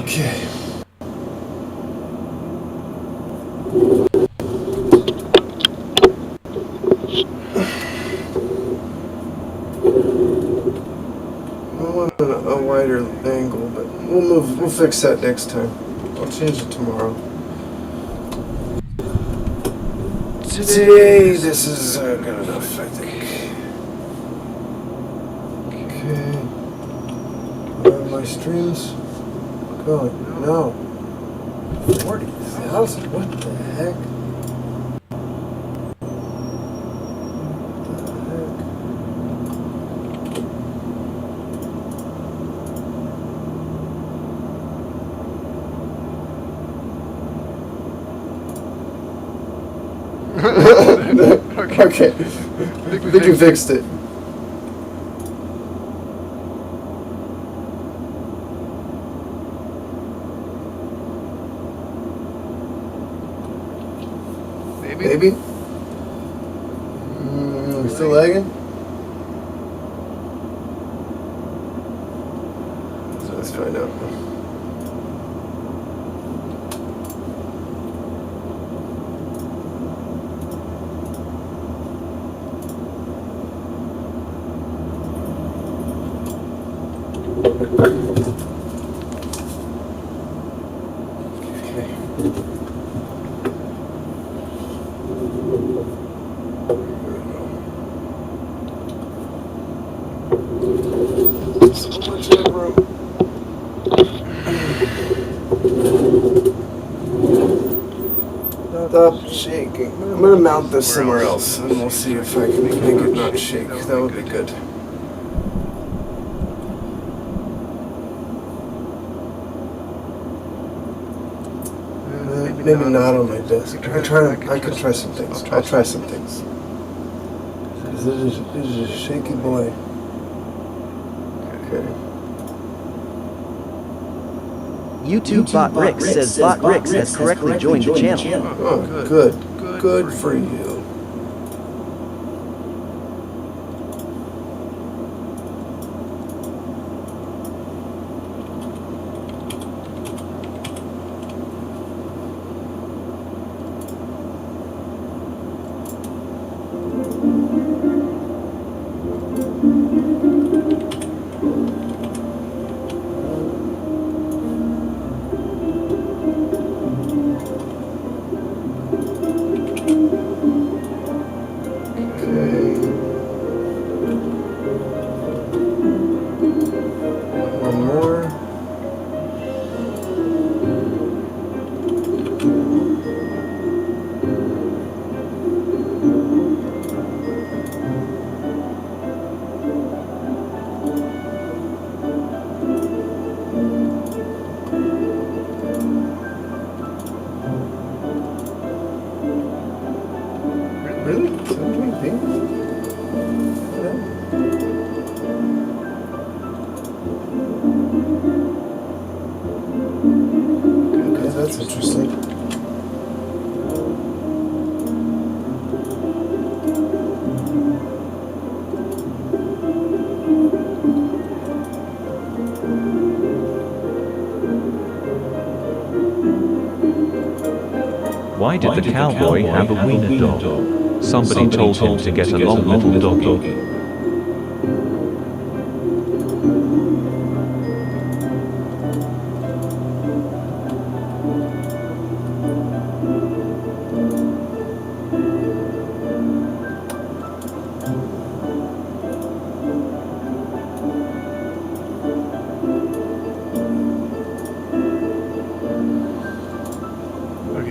Okay. I want a wider angle, but we'll fix that next time. I'll change it tomorrow. Today, this is good enough, I think. Okay. Where are my streams going? No. 40,000? What the heck? Okay. I think you fixed it. Maybe? Still lagging? So let's find out. Stop shaking. I'm gonna mount this somewhere else, and we'll see if I can make it not shake. That would be good. Maybe not on my desk. I could try some things. I'll try some things. This is a shaky boy. Okay. YouTube Bot Rick says Bot Rick has correctly joined the channel. Oh, good. Good for you. Really? 720p? Okay, that's interesting. Why did the cowboy have a wiener dog? Somebody told him to get a long little doggy.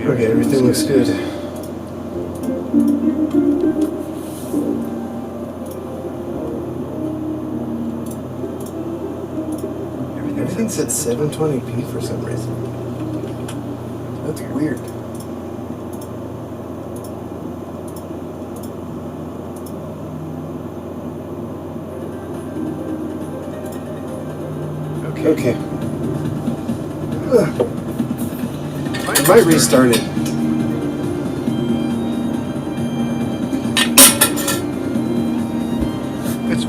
Okay, everything looks good. Everything's at 720p for some reason. That's weird. Okay. I might restart it.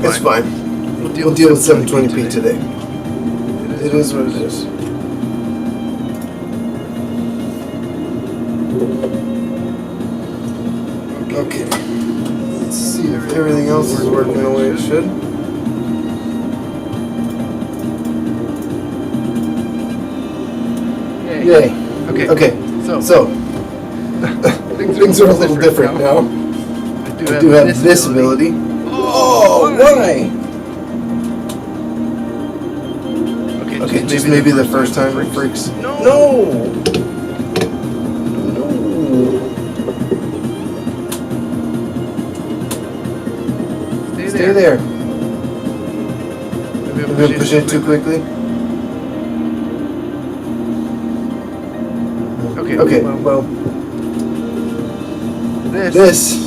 It's fine. We'll deal with 720p today. It is what it is. Okay. Let's see if everything else is working the way it should. Yay. Okay. So things are a little different now. I do have this ability. Oh, why? Okay, just maybe the first time it freaks. No! Stay there. Maybe I'm pushing it too quickly. Okay, well, this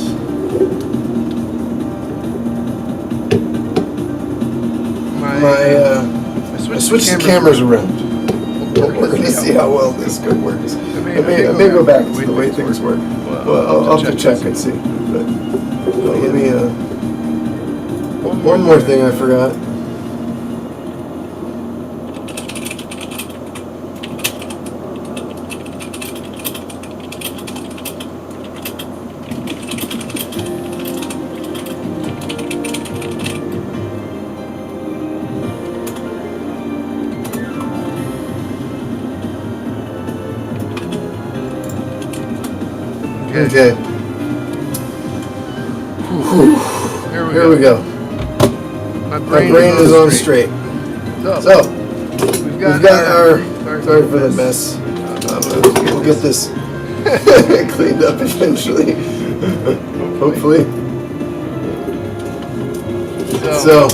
I switched the cameras around. We're gonna see how well this works. I may go back to the way things work. Well, I'll have to check and see. But let me. One more thing I forgot. Okay. Here we go. My brain is on straight. So we've got our. Sorry for the mess. We'll get this cleaned up eventually. Hopefully. So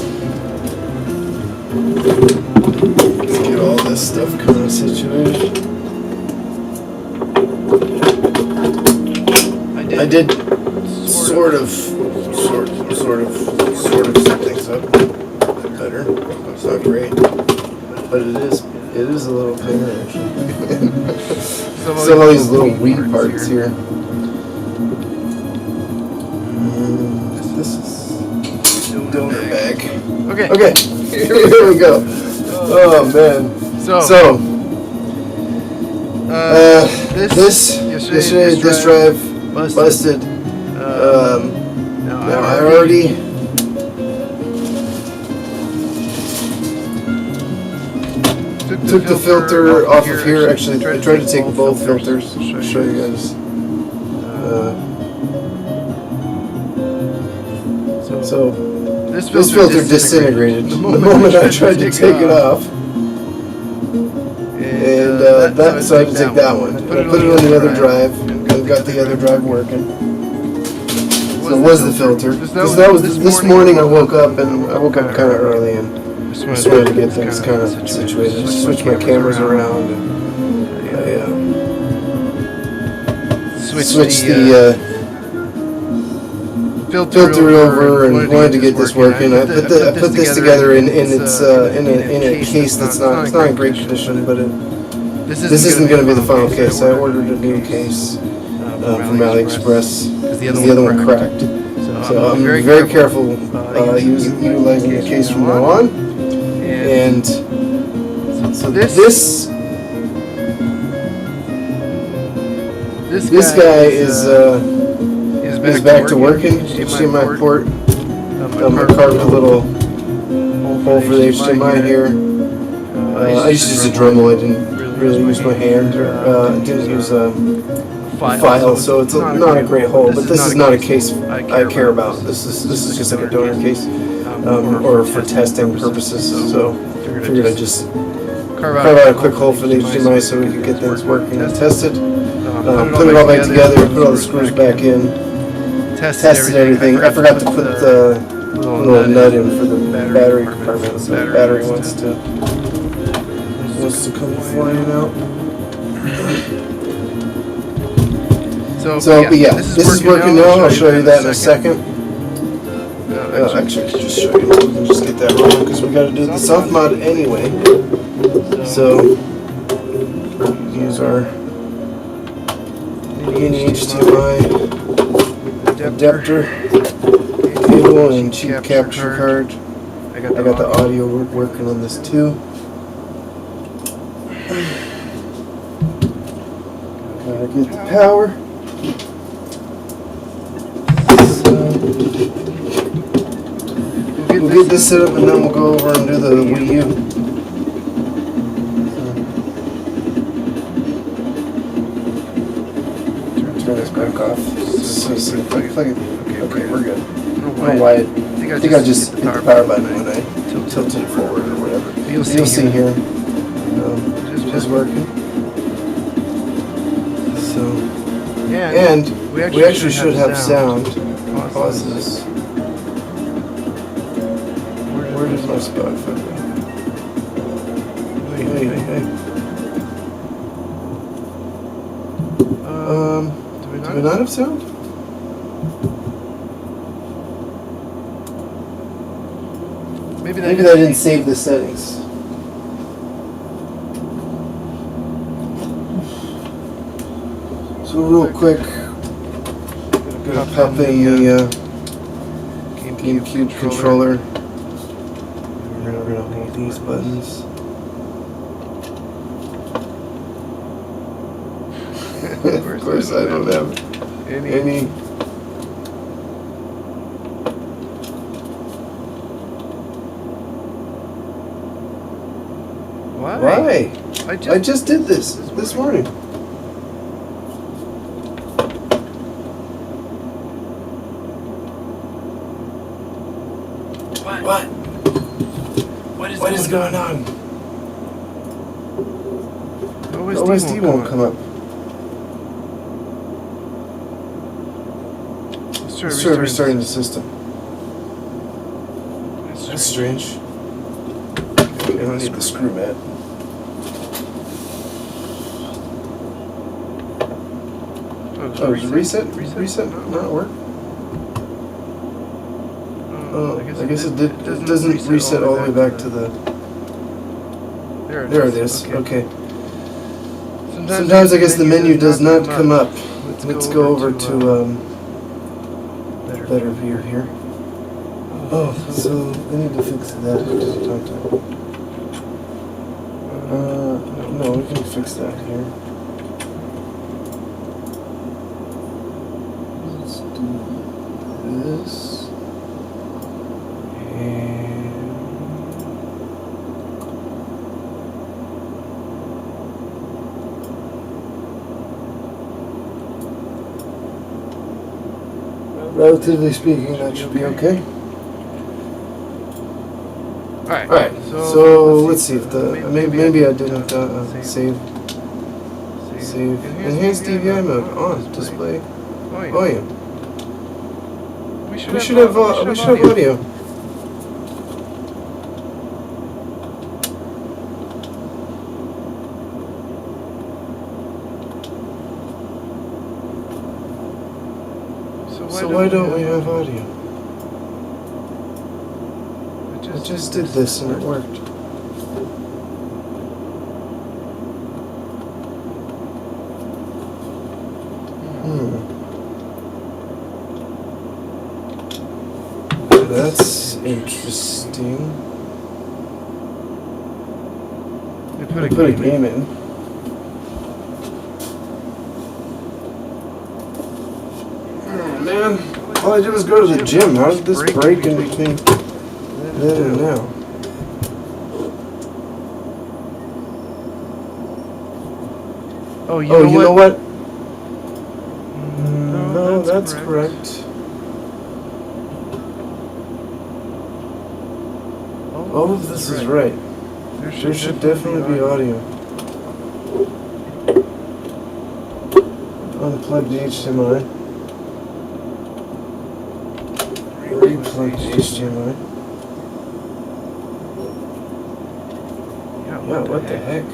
let's get all this stuff kind of situated. I did sort of set things up a bit better. It's not great, but it is a little cleaner actually. Some of these little weed parts here. This is donor bag. Okay, here we go. Oh man. Yesterday this drive busted. Now I already took the filter off of here. Actually, I tried to take both filters. I'll show you guys. So this filter disintegrated the moment I tried to take it off. And so I had to take that one. I put it on the other drive. I've got the other drive working. So it was the filter. That was this morning. I woke up kind of early and just wanted to get things kind of situated. Just switch my cameras around. And switch the filter over and wanted to get this working. I put this together in a case that's not in great condition, but this isn't going to be the final case. I ordered a new case from AliExpress because the other one cracked. So I'm very careful utilizing the case from now on. And so this guy is back to working. HDMI port. I carved a little hole for the HDMI here. I just used a Dremel. I didn't really use my hand. I didn't use a file, so it's not a great hole. But this is not a case I care about. This is just like a donor case, or for testing purposes. So I figured I'd just carve out a quick hole for the HDMI so we could get things working and tested. Put it all back together, put all the screws back in, tested everything. I forgot to put the little nut in for the battery compartment, so the battery wants to come flying out. So yeah, this is working now. I'll show you that in a second. Actually, I can just show you. We can just get that rolling because we got to do the soft mod anyway. So use our HDMI adapter cable and cheap capture card. I got the audio working on this too. Gotta get the power. We'll get this set up and then we'll go over and do the Wii U. Turn this back off. So plug it. Okay, we're good. I don't know why. I think I just hit the power button when I tilted it forward or whatever. You'll see here. Just working. So, and we actually should have sound. Pause this. Where does my Spotify go? Hey. Do we not have sound? Maybe that didn't save the settings. So real quick, gonna pop in the GameCube controller. We're gonna hold these buttons. Of course I don't have any. Why? I just did this morning. What is going on? OSD won't come up. Let's try restarting the system. That's strange. We don't need the screw mat. Oh, did reset not work? Oh, I guess it doesn't reset all the way back to the... There it is. Okay. Sometimes I guess the menu does not come up. Let's go over to better view here. Oh, so I need to fix that. No, we can fix that here. Let's do this. Relatively speaking, that should be okay. Alright, so let's see if maybe I didn't save. Enhanced DVI mode on display. Oh yeah. We should have audio. So why don't we have audio? I just did this and it worked. That's interesting. They put a game in. Oh man, all I did was go to the gym. How did this break in between then and now? Oh, you know what? No, that's correct. All of this is right. There should definitely be audio. Unplug the HDMI. Replug the HDMI. Yeah, what the heck?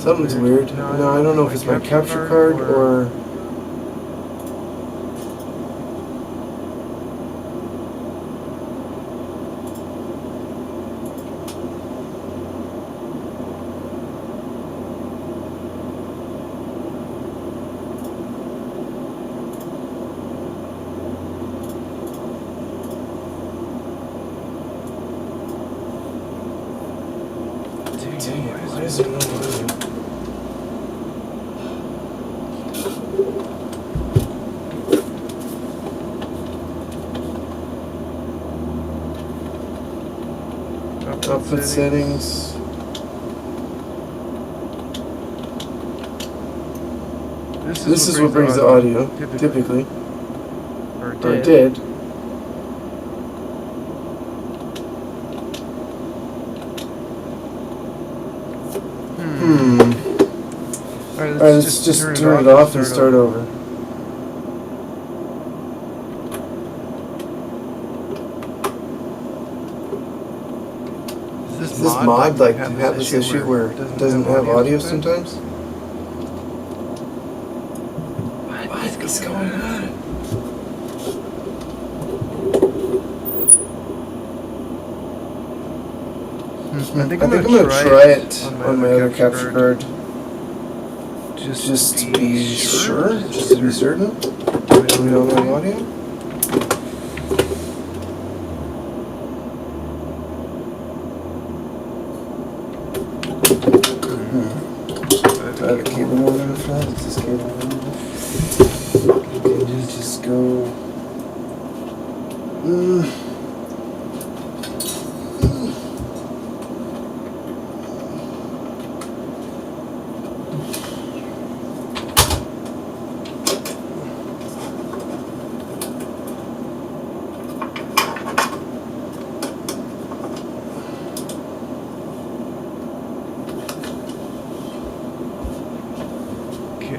Something's weird. No, I don't know if it's my capture card or... Why is there no audio? Output settings. This is what brings the audio, typically. Or it did. Alright, let's just turn it off and start over. Is this mod like have this issue where it doesn't have audio sometimes? What is going on? I think I'm gonna try it on my other capture card. Just to be sure, just to be certain. Do we don't have audio? Do I have a cable modem for that? Is this cable modem? Can you just go?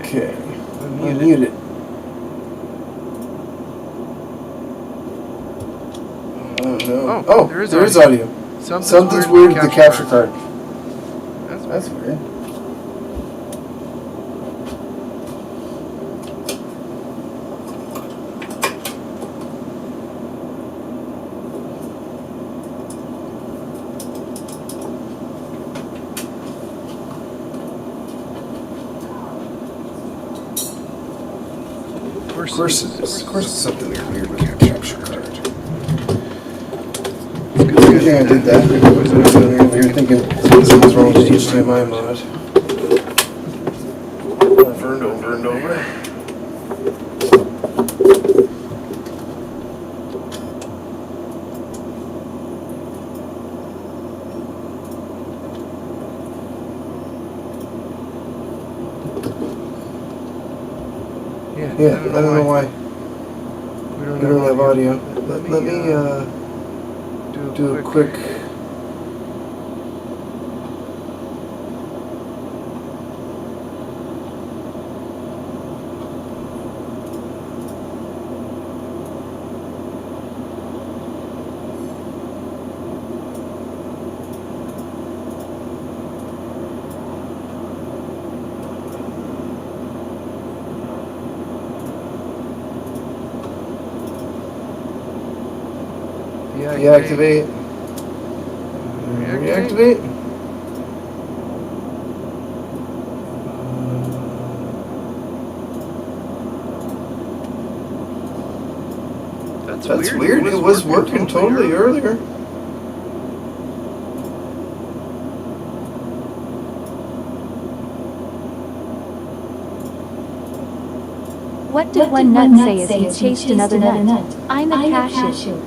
Okay, unmute it. Oh no. Oh, there is audio. Something's weird with the capture card. That's weird. Of course it's something weird with your capture card. Good thing I did that. You're thinking something's wrong with the HDMI mod. Over and over and over. Yeah, I don't know why we don't have audio. Let me do a quick. Deactivate. Reactivate. That's weird. It was working totally earlier. What did one nut say as he chased another nut? I'm a cashew.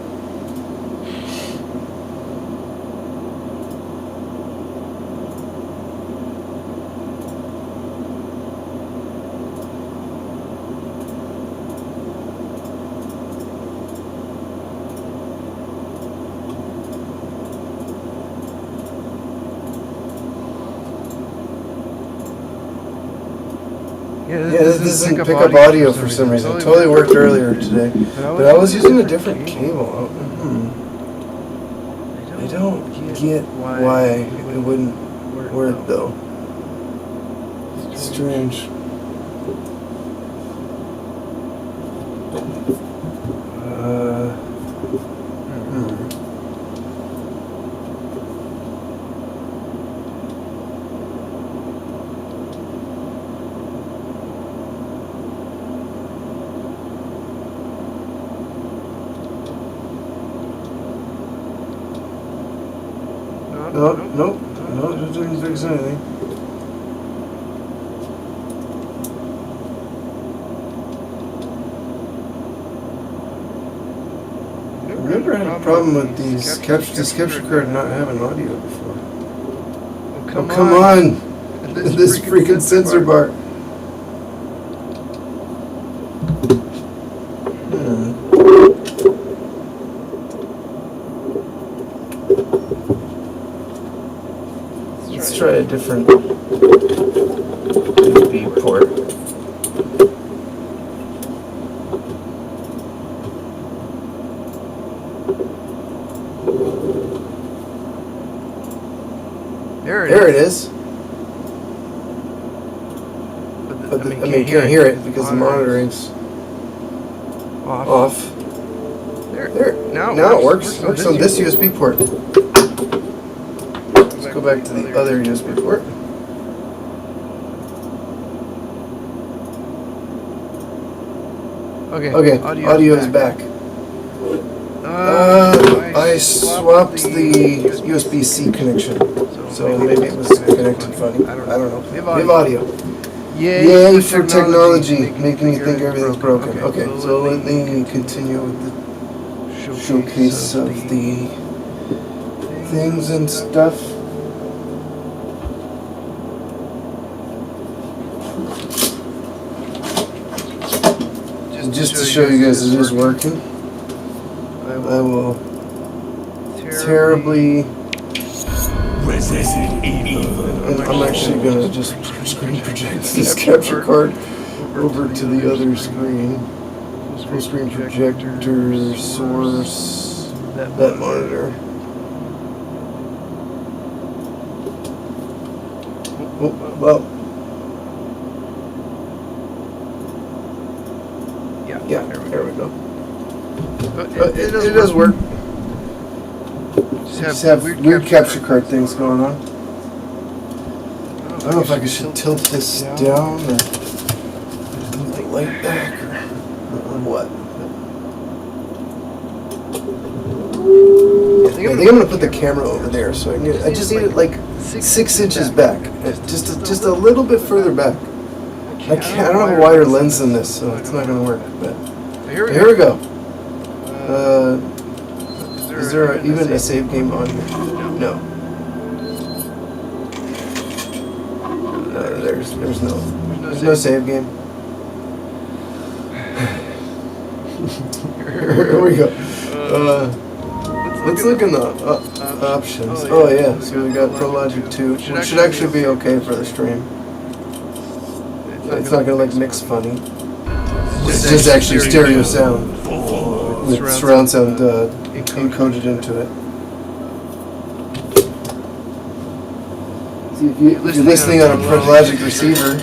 Yeah, this doesn't pick up audio for some reason. It totally worked earlier today. But I was using a different cable. I don't get why it wouldn't work though. It's strange. Nope, it didn't fix anything. I've never had a problem with these this capture card not having audio before. Oh, come on! This freaking sensor bar. Let's try a different USB port. There it is. But I mean, you can't hear it because the monitoring's off. There. Now it works. It works on this USB port. Let's go back to the other USB port. Okay, audio is back. I swapped the USB-C connection, so maybe it was connected funny. I don't know. We have audio. Yay for technology, making me think everything's broken. Okay, so let me continue with the showcase of the things and stuff. Just to show you guys it is working, I will terribly. I'm actually gonna just screen project this capture card over to the other screen. Full screen projector, source, that monitor. Oh, well. Yeah, there we go. But it does work. Just have weird capture card things going on. I don't know if I should tilt this down or move the light back or what. I think I'm going to put the camera over there, so I just need it like 6 inches back, just a little bit further back. I don't have a wider lens than this, so it's not going to work. But here we go. Is there even a save game on here? No. There's no save game. Here we go. Let's look in the options. Oh yeah, so we got ProLogic 2, which should actually be okay for the stream. It's not gonna like mix funny. It's just actually stereo sound with surround sound encoded into it. See, if you're listening on a ProLogic receiver.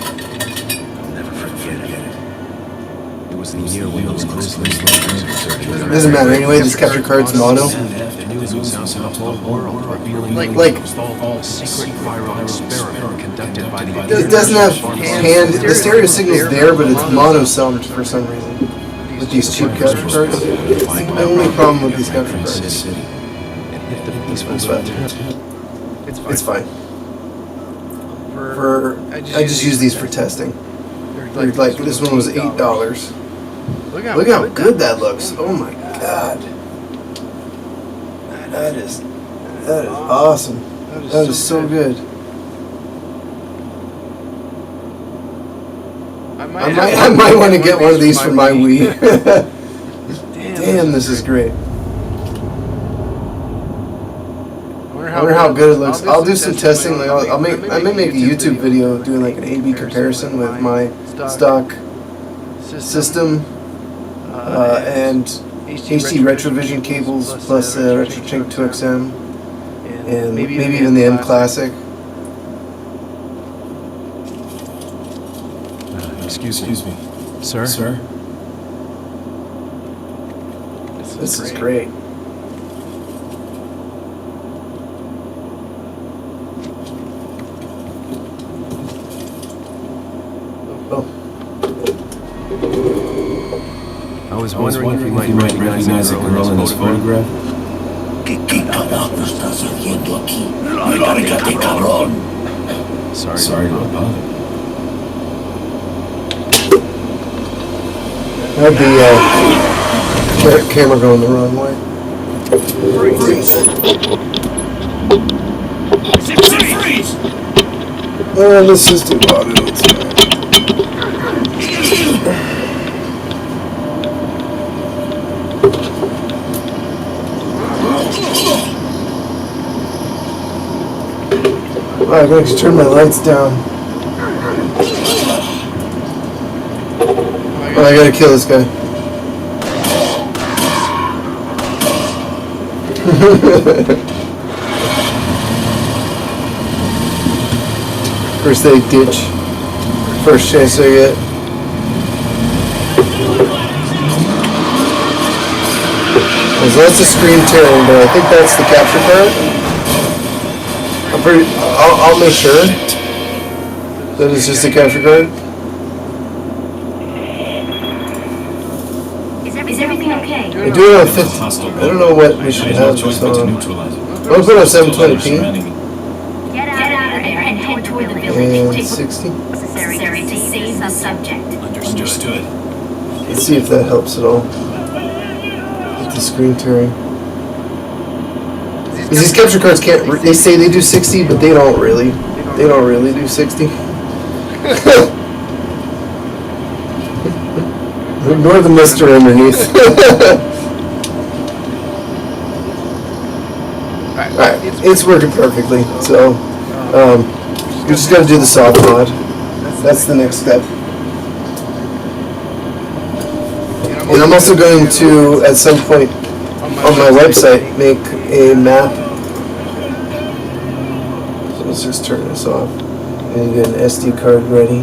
Doesn't matter anyway. This capture card's mono. Like it doesn't have hand. The stereo signal's there, but it's mono sound for some reason. With these cheap capture cards, it's the only problem with these capture cards. It's fine. I just use these for testing. Like this one was $8. Look how good that looks. Oh my god. That is awesome. That is so good. I might want to get one of these for my Wii. Damn, this is great. I wonder how good it looks. I'll do some testing. Like I may make a YouTube video doing like an AVE comparison with my stock system and HD Retrovision cables plus RetroChink 2XM and maybe even the M Classic. Excuse me, sir. This is great. I was wondering if you might recognize a girl in this photograph. Sorry to bother. That'd be camera going the wrong way. Freeze. Oh, this is too loud. Oh, I gotta turn my lights down. Oh, I gotta kill this guy. First they ditch. First chance I get. There's lots of screen tearing, but I think that's the capture card. I'll make sure that it's just a capture card. Is everything okay? I do it on 50. I don't know what we should have this on. I'll put it on 720p. Get out of there and head toward the village. And 60. Necessary to save the subject. Understood. Let's see if that helps at all. With the screen tearing. Because these capture cards can't. They say they do 60, but they don't really. They don't really do 60. Ignore the mister underneath. Alright, it's working perfectly. So, we just got to do the soft mod. That's the next step. And I'm also going to, at some point on my website, make a map. So let's just turn this off and get an SD card ready.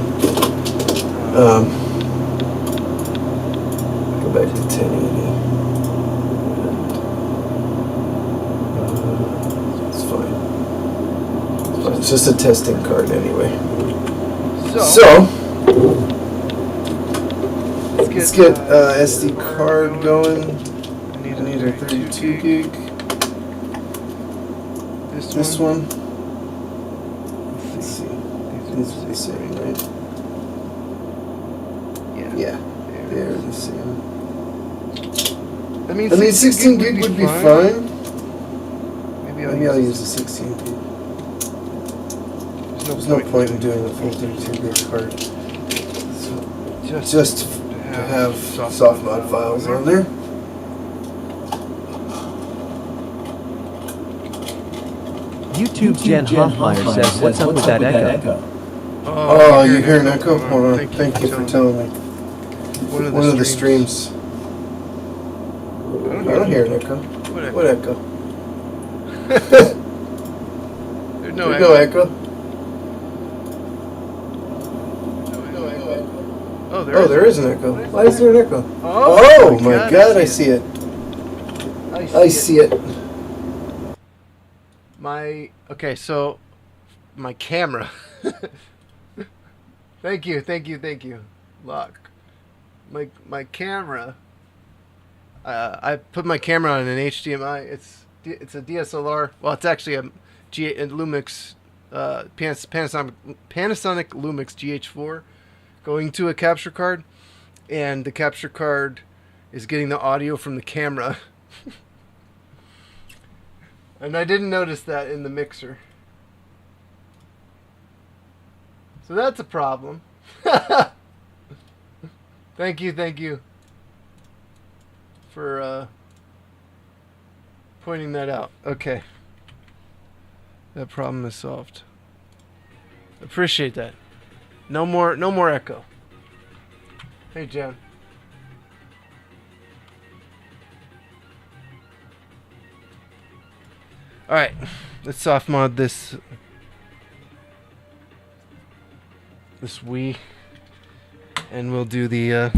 Go back to 1080. It's fine. It's fine. It's just a testing card anyway. So let's get SD card going. I need a 32 gig. This one. Let's see. These are the same, right? Yeah. They're the same. I mean, 16 gig would be fine. Maybe I'll use the 16 gig. There's no point in doing a full 32 gig card. So just to have soft mod files on there. YouTube Jen Hoffmeyer says, what's up with that echo? Oh, you hear an echo? Hold on. Thank you for telling me. One of the streams. I don't hear an echo. What echo? There's no echo. Oh, there is an echo. Why is there an echo? Oh my god, I see it. I see it. So my camera. Thank you. Lock. My camera. I put my camera on an HDMI. It's a DSLR. Well, it's actually a Lumix Panasonic Lumix GH4 going to a capture card, and the capture card is getting the audio from the camera. And I didn't notice that in the mixer. So that's a problem. Thank you for pointing that out. Okay. That problem is solved. Appreciate that. No more echo. Hey, Jen. Alright, let's soft mod this Wii, and we'll do the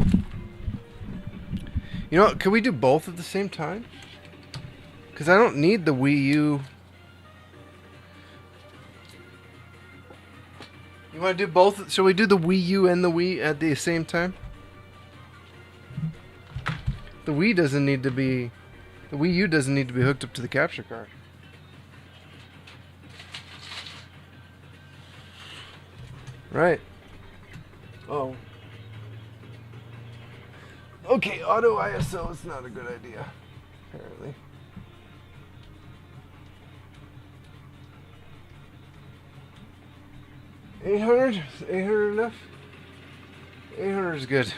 you know what, can we do both at the same time? Because I don't need the Wii U. You want to do both? Shall we do the Wii U and the Wii at the same time? The Wii doesn't need to be, the Wii U doesn't need to be hooked up to the capture card. Right. Oh. Okay, auto ISO is not a good idea, apparently. 800? 800 enough? 800 is good.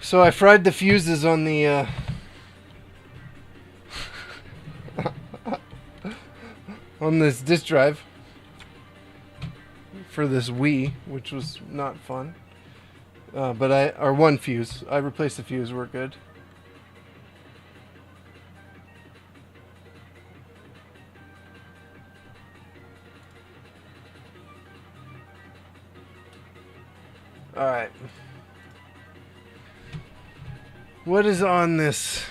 So I fried the fuses on the on this disk drive for this Wii, which was not fun. Or one fuse. I replaced the fuse. We're good. All right. What is on this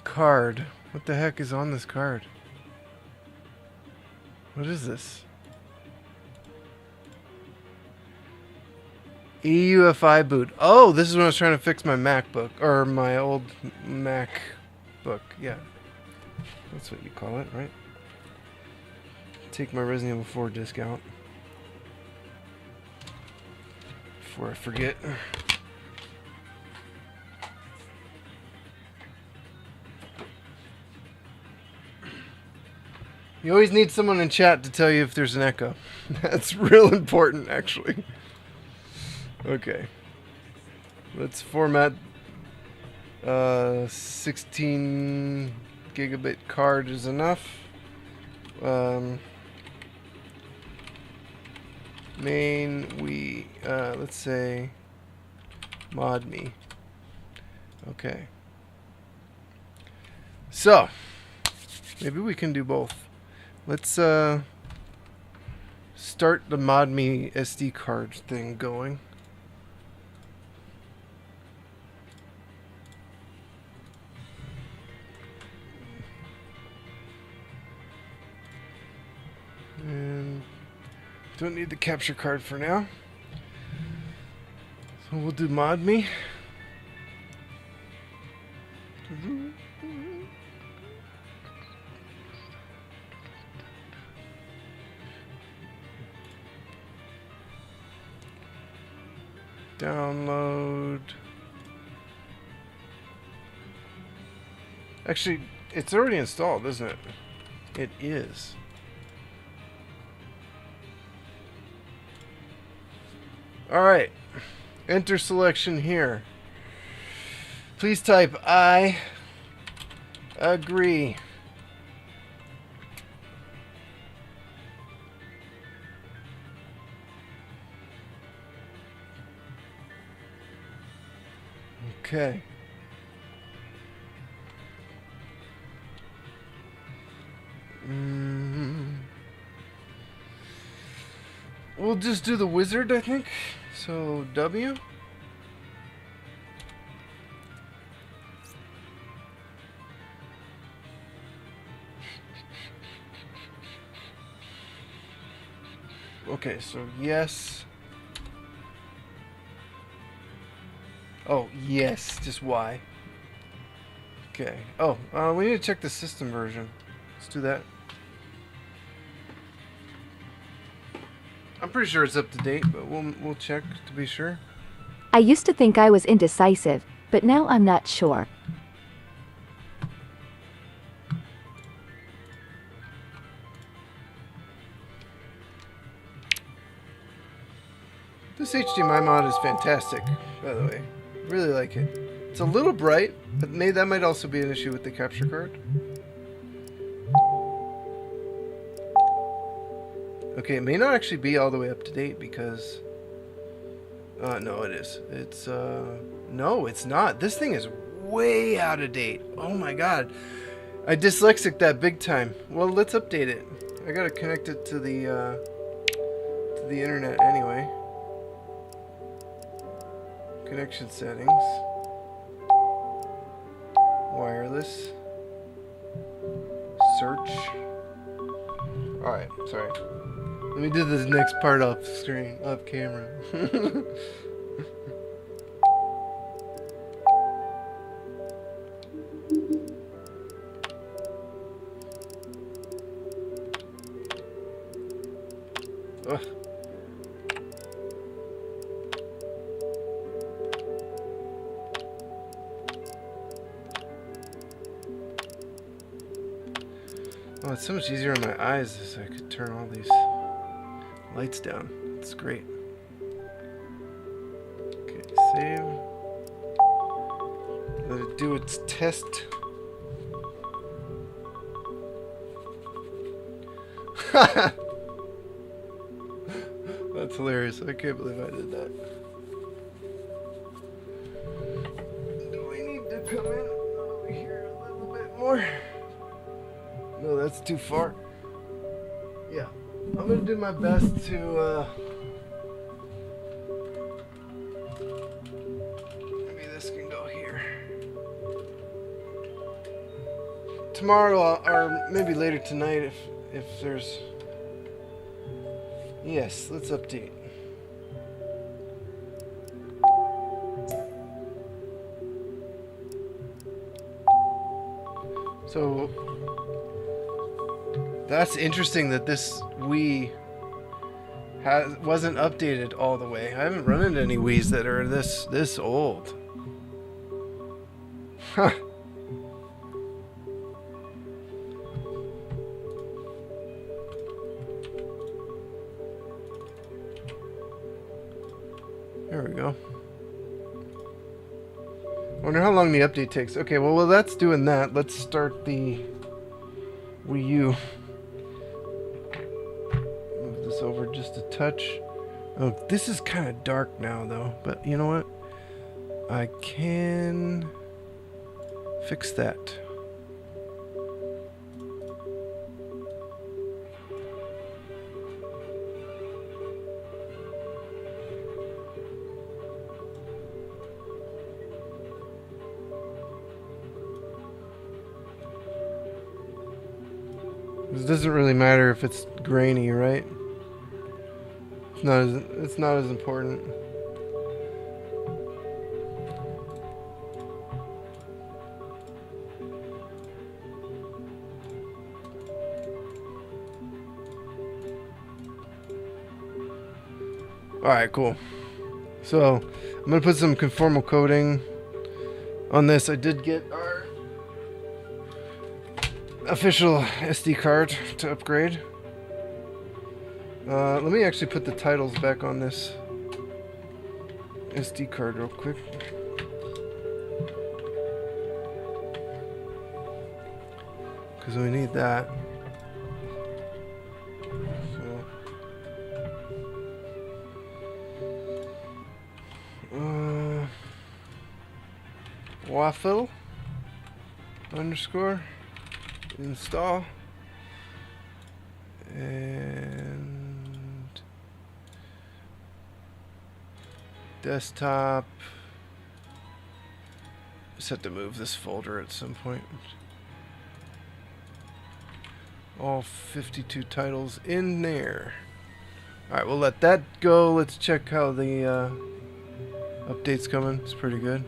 card? What the heck is on this card? What is this? EUFI boot. Oh, this is when I was trying to fix my MacBook. Or my old MacBook. Yeah. That's what you call it, right? Take my Resident Evil 4 disc out. Before I forget. You always need someone in chat to tell you if there's an echo. That's real important, actually. Okay. Let's format 16 gigabit card is enough. Let's say Modmii. Okay. So, maybe we can do both. Let's start the Modmii SD card thing going. And don't need the capture card for now. So we'll do Modmii. Download. Actually, it's already installed, isn't it? It is. All right. Enter selection here. Please type I agree. Okay. We'll just do the wizard, I think. So, W. Okay, so yes. Oh, yes, just Y. Okay. Oh, we need to check the system version. Let's do that. I'm pretty sure it's up to date, but we'll check to be sure. I used to think I was indecisive, but now I'm not sure. This HDMI mod is fantastic, by the way. Really like it. It's a little bright, but that might also be an issue with the capture card. Okay, it may not actually be all the way up to date because... no, it is. It's, no, it's not. This thing is way out of date. Oh my god. I dyslexic that big time. Well, let's update it. I gotta connect it to the internet anyway. Connection settings. Wireless. Search. Alright, sorry. Let me do this next part off screen, off camera. Ugh. Oh, it's so much easier on my eyes if I could turn all these lights down. It's great. Okay, save. Let it do its test. That's hilarious. I can't believe I did that. Do we need to come in over here a little bit more? No, that's too far. Yeah. I'm gonna do my best to maybe this can go here. Tomorrow or maybe later tonight if there's... Yes, let's update. So that's interesting that this Wii wasn't updated all the way. I haven't run into any Wiis that are this old. Huh. There we go. Wonder how long the update takes. Okay, well, while that's doing that, let's start the Wii U. Move this over just a touch. Oh, this is kind of dark now, though. But you know what? I can fix that. It doesn't really matter if it's grainy, right? It's not as important. Alright, cool. So, I'm going to put some conformal coating on this. I did get our official SD card to upgrade. Let me actually put the titles back on this SD card real quick. Because we need that. So, waffle underscore install and desktop. Just have to move this folder at some point. All 52 titles in there. Alright, we'll let that go. Let's check how the update's coming. It's pretty good.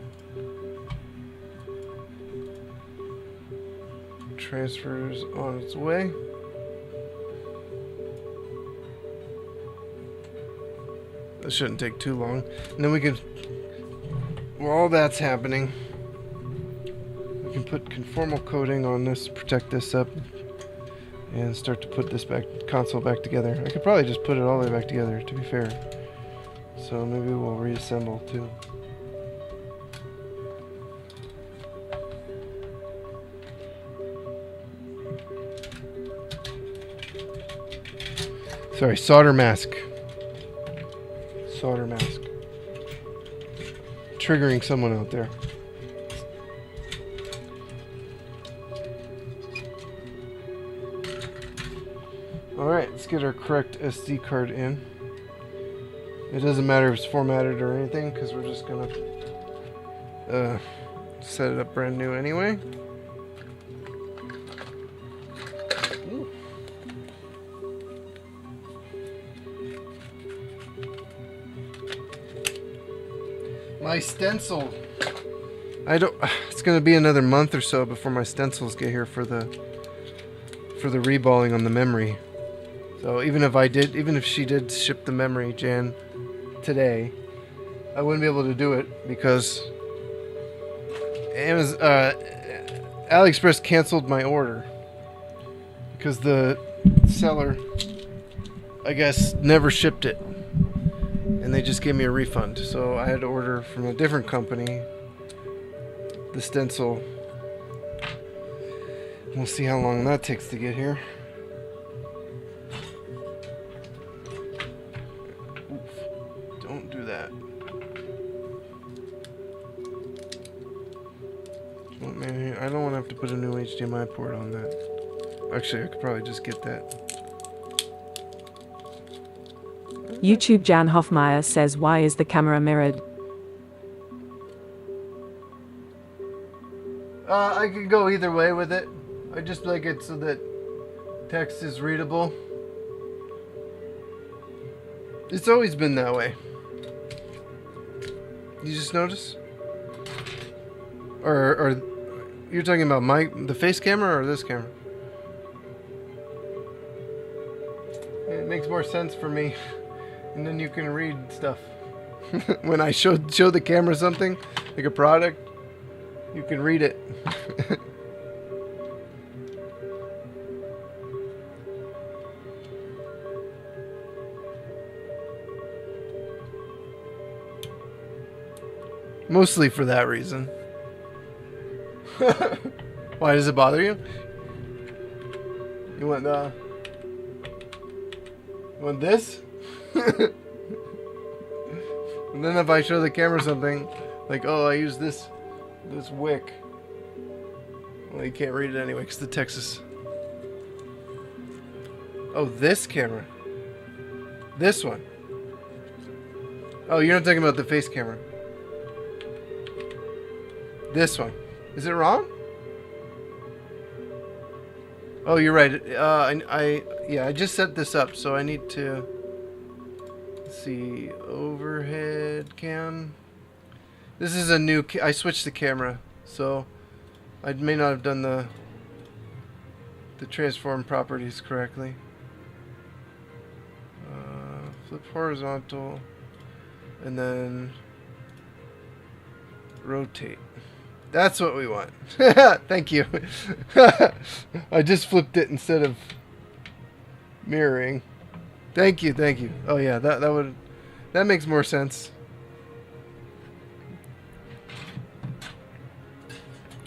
Transfers on its way. That shouldn't take too long. And then we can, while that's happening, we can put conformal coating on this, protect this up, and start to put this console back together. I could probably just put it all the way back together, to be fair. So maybe we'll reassemble too. Sorry, solder mask. Solder mask. Triggering someone out there. Alright, let's get our correct SD card in. It doesn't matter if it's formatted or anything, because we're just gonna set it up brand new anyway. My stencil. It's gonna be another month or so before my stencils get here for the reballing on the memory. So even if she did ship the memory, Jan, today, I wouldn't be able to do it because AliExpress canceled my order because the seller, I guess, never shipped it, and they just gave me a refund. So I had to order from a different company the stencil. We'll see how long that takes to get here. Oof. Don't do that. Oh, man, I don't want to have to put a new HDMI port on that. Actually, I could probably just get that. YouTube Jan Hoffmeyer says, why is the camera mirrored? I could go either way with it. I just like it so that text is readable. It's always been that way. You just notice? Or you're talking about the face camera or this camera? It makes more sense for me, and then you can read stuff. When I show the camera something, like a product, you can read it. Mostly for that reason. Why does it bother you? You want this? And then if I show the camera something, like, oh, I use this wick. Well, you can't read it anyway because the text is... Oh, this camera. This one. Oh, you're not talking about the face camera. This one. Is it wrong? Oh, you're right. I just set this up, so I need to... Let's see, overhead cam. This is a new... I switched the camera, so I may not have done the transform properties correctly. Flip horizontal, and then rotate. That's what we want. Thank you. I just flipped it instead of mirroring. Thank you, thank you. Oh yeah, that makes more sense.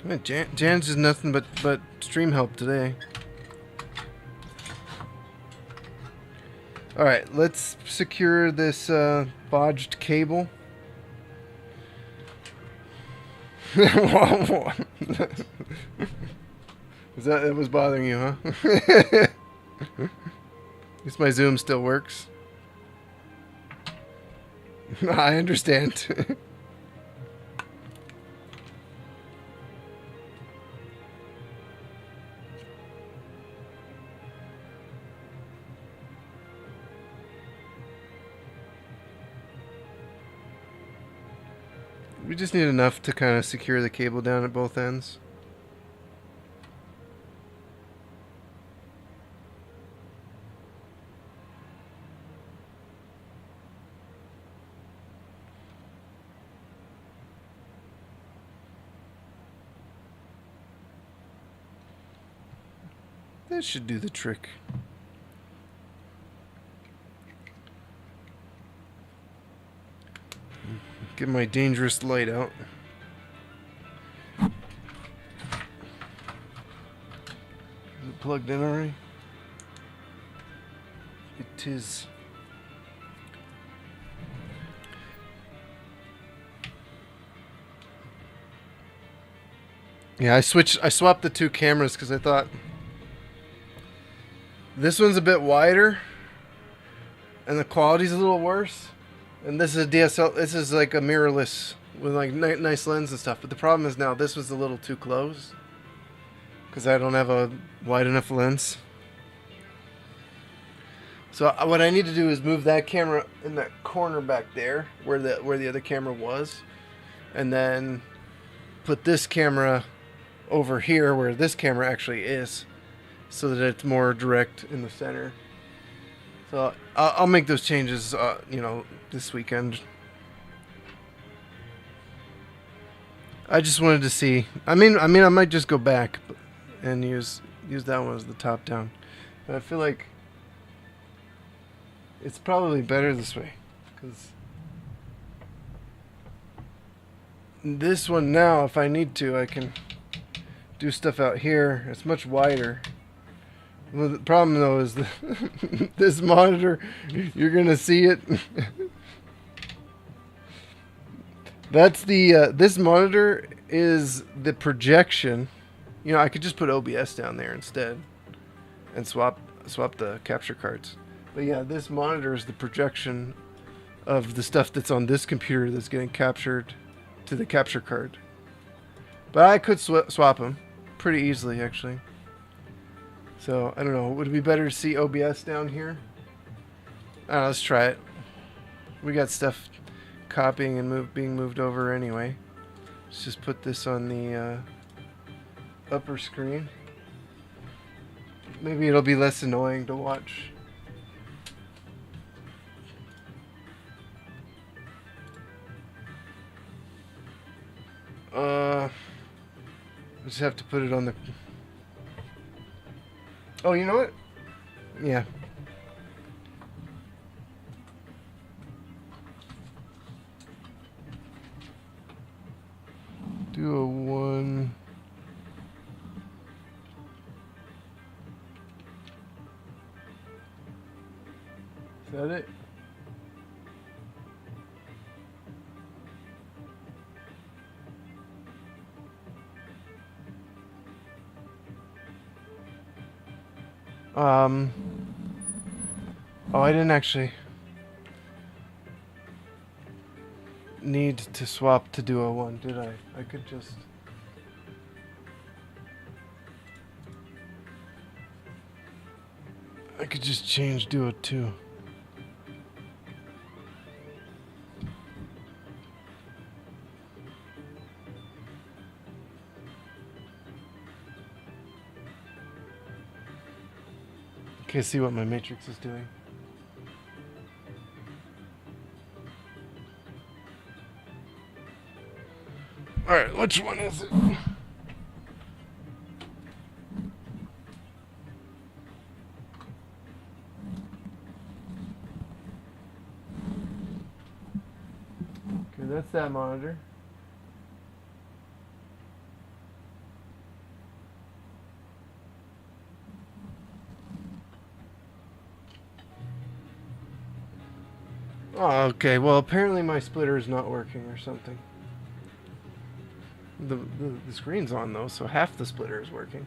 Man, Jan's is nothing but stream help today. All right, let's secure this bodged cable. That was bothering you, huh? At least my Zoom still works. I understand. We just need enough to kind of secure the cable down at both ends. That should do the trick. Get my dangerous light out. Is it plugged in already? It is. Yeah, I swapped the two cameras because I thought this one's a bit wider and the quality's a little worse. And this is a DSL. This is like a mirrorless with like nice lens and stuff. But the problem is now this was a little too close because I don't have a wide enough lens. So what I need to do is move that camera in that corner back there where the other camera was, and then put this camera over here where this camera actually is, so that it's more direct in the center. So I'll make those changes, you know, this weekend. I just wanted to see. I mean, I might just go back and use that one as the top down. But I feel like it's probably better this way, because this one now, if I need to, I can do stuff out here. It's much wider. Well, the problem though is this monitor, you're gonna see it. That's the this monitor is the projection. You know, I could just put OBS down there instead and swap the capture cards. But yeah, this monitor is the projection of the stuff that's on this computer that's getting captured to the capture card. But I could swap them pretty easily, actually. So, I don't know. Would it be better to see OBS down here? Let's try it. We got stuff copying and being moved over anyway. Let's just put this on the upper screen. Maybe it'll be less annoying to watch. I just have to put it on the... Oh, you know what? Yeah. Do a 1. Is that it? Oh, I didn't actually need to swap to Duo 1, did I? I could just... change Duo 2. Okay, see what my matrix is doing. Alright, which one is it? Okay, that's that monitor. Oh, okay. Well, apparently my splitter is not working or something. The screen's on though, so half the splitter is working.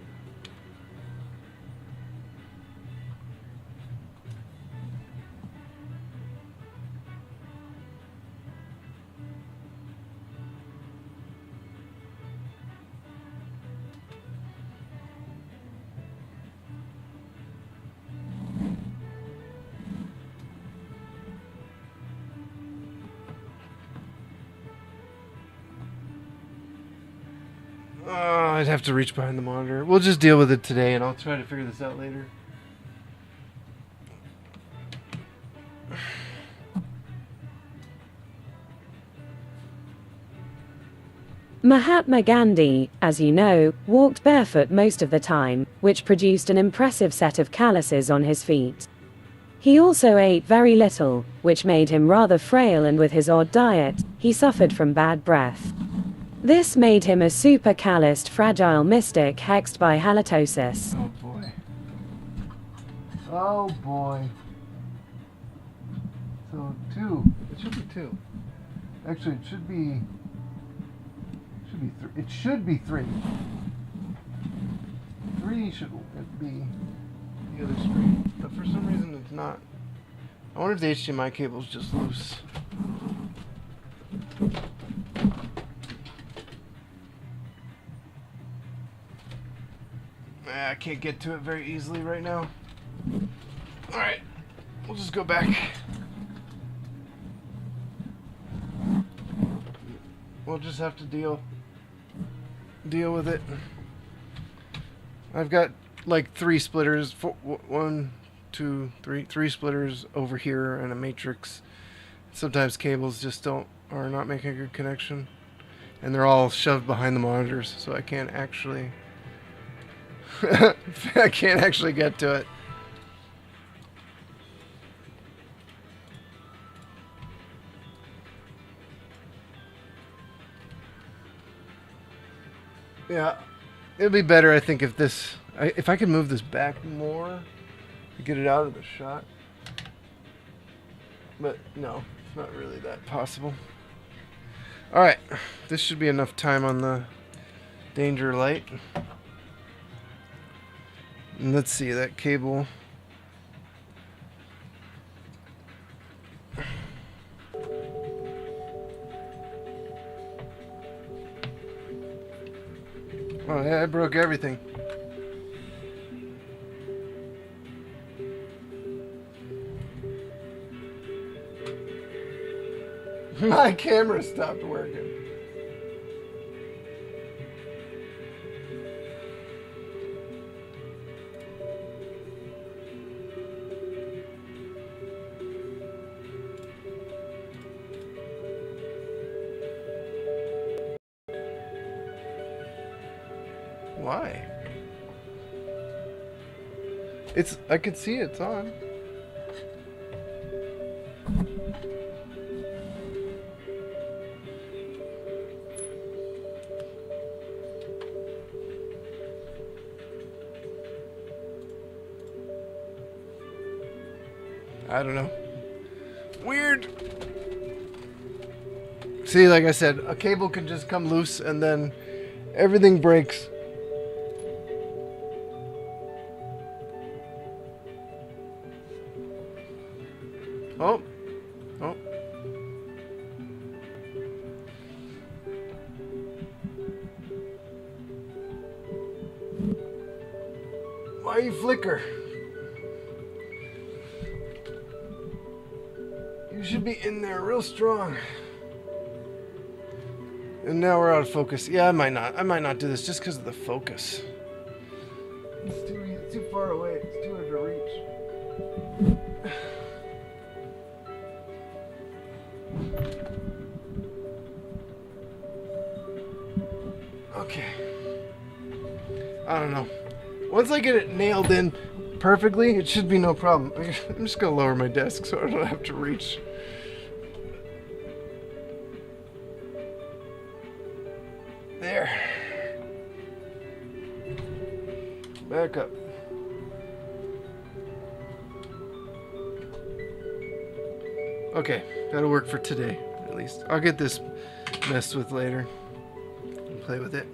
I'd have to reach behind the monitor. We'll just deal with it today, and I'll try to figure this out later. Mahatma Gandhi, as you know, walked barefoot most of the time, which produced an impressive set of calluses on his feet. He also ate very little, which made him rather frail, and with his odd diet, he suffered from bad breath. This made him a super calloused, fragile mystic hexed by halitosis. Oh boy. Oh boy. So 2. It should be 2. Actually, it should be 3. It should be 3. 3 should be the other screen, but for some reason it's not. I wonder if the HDMI cable's just loose. I can't get to it very easily right now. Alright, we'll just go back. We'll just have to deal with it. I've got like 3 splitters, 1, 2, 3 splitters over here and a matrix. Sometimes cables just are not making a good connection, and they're all shoved behind the monitors, so I can't actually get to it. It'll be better, I think, if this... if I can move this back more to get it out of the shot. But no, it's not really that possible. Alright, this should be enough time on the danger light. And let's see, that cable... Oh yeah, I broke everything. My camera stopped working. Why? I could see it's on. I don't know. Weird. See, like I said, a cable can just come loose and then everything breaks. Oh. Oh. Why you flicker? You should be in there real strong. And now we're out of focus. Yeah, I might not do this just because of the focus. It's too far away. It's too hard to reach. Okay. I don't know. Once I get it nailed in perfectly, it should be no problem. I'm just gonna lower my desk so I don't have to reach. There. Back up. Okay, that'll work for today, at least. I'll get this messed with later and play with it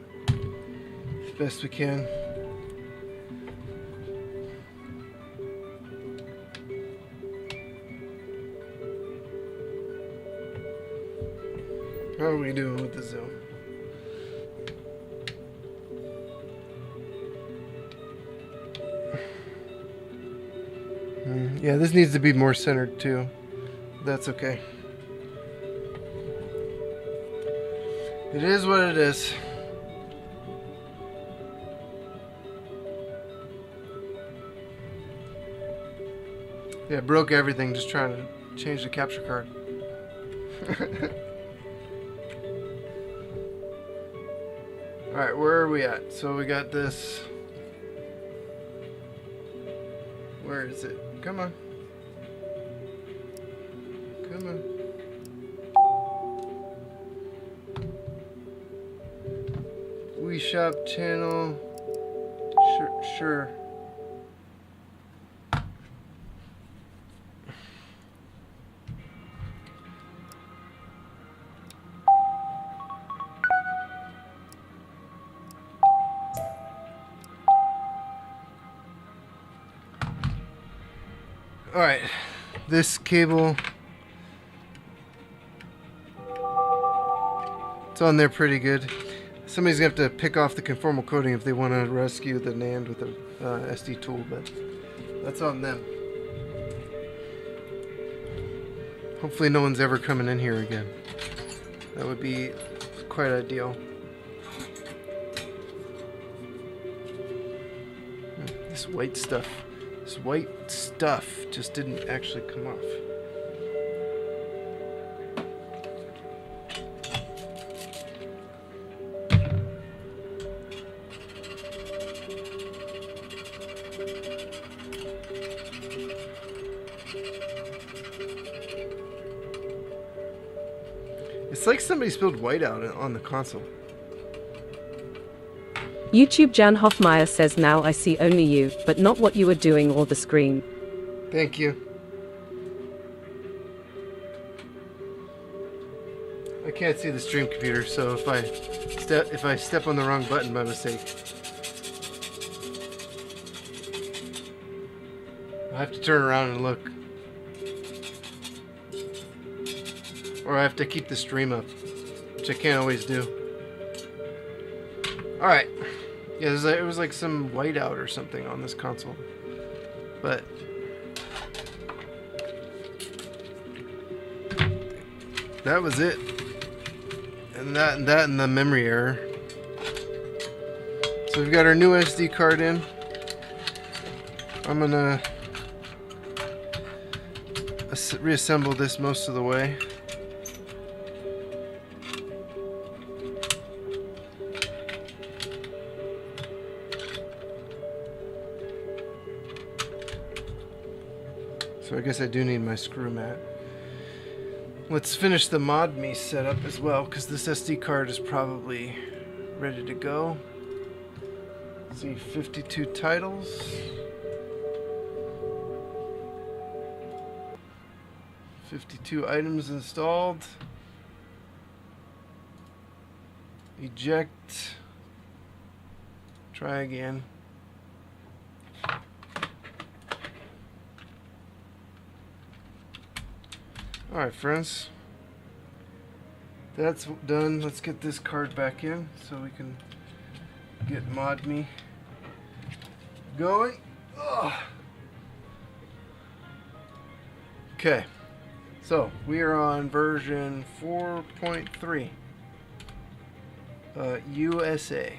as best we can. How are we doing with the zoom? Yeah, this needs to be more centered too. That's okay. It is what it is. Yeah, broke everything just trying to change the capture card. Alright, where are we at? So we got this. Where is it? Come on. Come on. We shop channel. Sure. Alright, this cable, it's on there pretty good. Somebody's going to have to pick off the conformal coating if they want to rescue the NAND with a SD tool, but that's on them. Hopefully no one's ever coming in here again. That would be quite ideal. This white stuff. This white stuff just didn't actually come off. It's like somebody spilled white out on the console. YouTube Jan Hoffmeyer says now I see only you, but not what you were doing or the screen. Thank you. I can't see the stream computer, so if I step on the wrong button by mistake, I have to turn around and look. Or I have to keep the stream up, which I can't always do. Alright. Yeah, it was like some whiteout or something on this console. But that was it. And that and the memory error. So we've got our new SD card in. I'm gonna reassemble this most of the way. So I guess I do need my screw mat. Let's finish the Modmii setup as well, because this SD card is probably ready to go. Let's see, 52 titles. $52 items installed. Eject. Try again. Alright, friends. That's done. Let's get this card back in so we can get Modmii going. Ugh. Okay. So, we are on version 4.3. USA.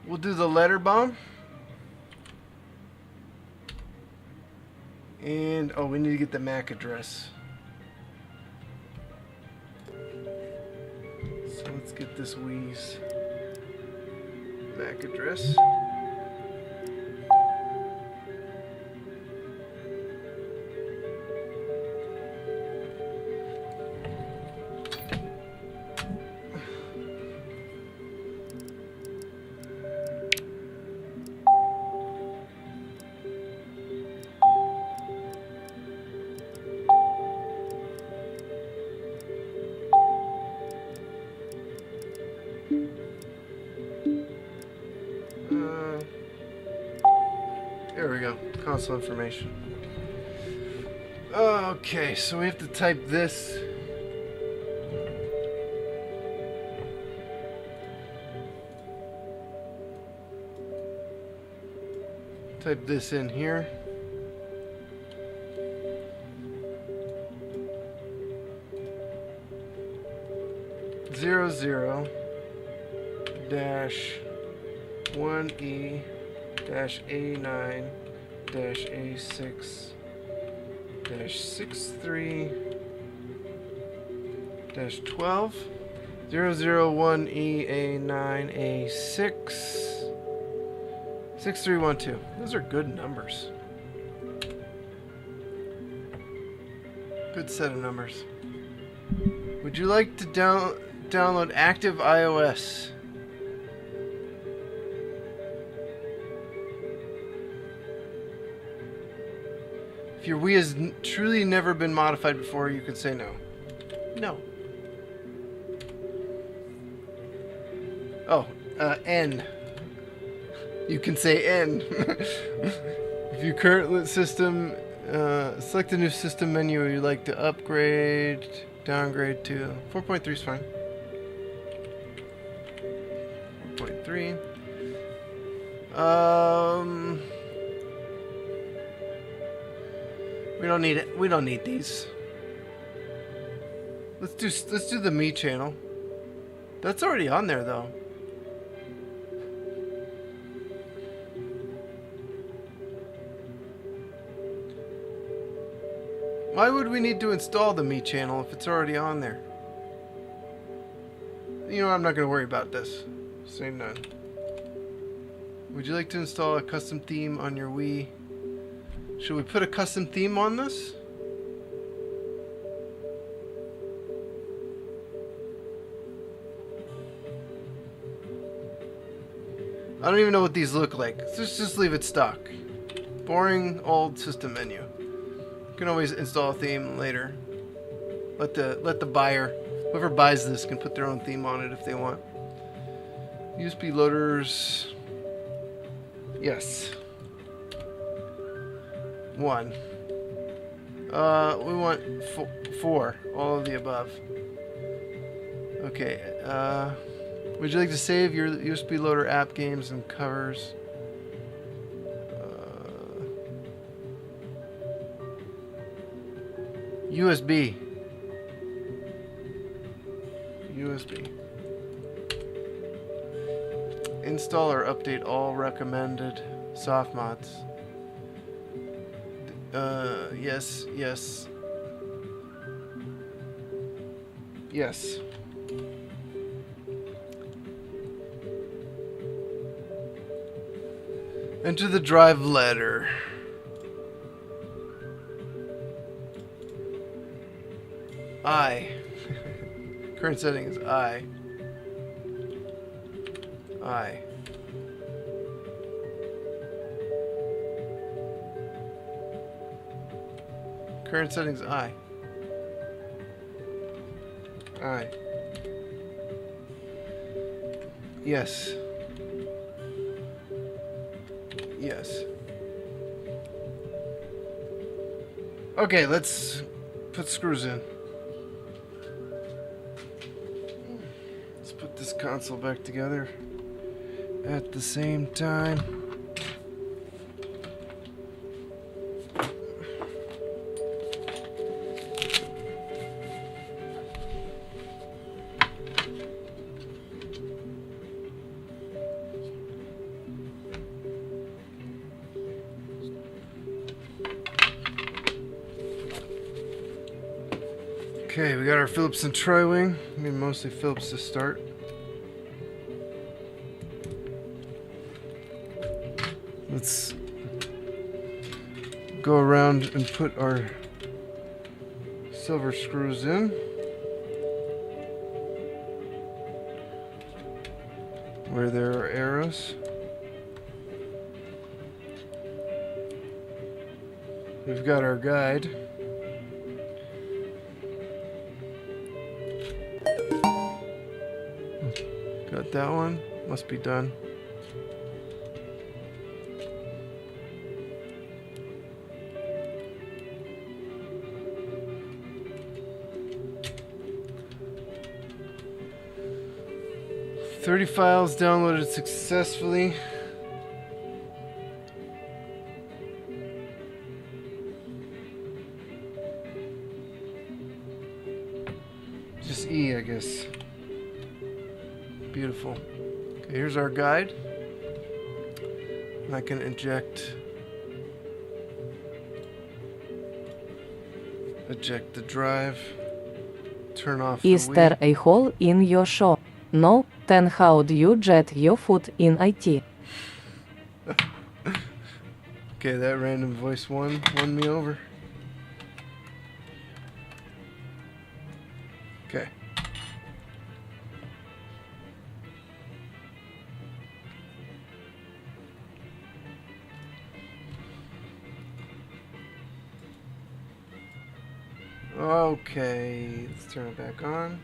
We'll do the letter bomb. And, oh, we need to get the MAC address. So let's get this Wii's MAC address. There we go. Console information. Okay, so we have to type this. Type this in here. Zero zero dash 1E dash A9 dash A6 dash 63 dash 12 001 EA9 A6 6312. Those are good numbers. Good set of numbers. Would you like to download Active iOS? If your Wii has truly never been modified before, you could say no. No. Oh, N. You can say N. If your current system, select the new system menu you'd like to upgrade, downgrade to. 4.3 is fine. 4.3. We don't need it. We don't need these. Let's do the Mii channel. That's already on there though. Why would we need to install the Mii channel if it's already on there? You know, I'm not going to worry about this. Say none. Would you like to install a custom theme on your Wii? Should we put a custom theme on this? I don't even know what these look like. Let's just leave it stock. Boring old system menu. You can always install a theme later. Let the buyer, whoever buys this, can put their own theme on it if they want. USB loaders. Yes. 1. We want 4. All of the above. Okay. Would you like to save your USB loader app, games, and covers? USB. Install or update all recommended soft mods. Yes. Enter the drive letter. I. Current setting is I. Current settings I. Yes. Okay, let's put screws in. Let's put this console back together at the same time. Okay, we got our Phillips and Tri-Wing. I mean, mostly Phillips to start. Let's go around and put our silver screws in. Where there are arrows. We've got our guide. Got that one. Must be done. "30 files downloaded successfully." Just E, I guess. Beautiful. Okay, here's our guide. I can eject the drive. Turn off the Is there a hole in your show? No? Then how do you get your foot in IT? Okay, that random voice won me over. Okay. Okay, let's turn it back on.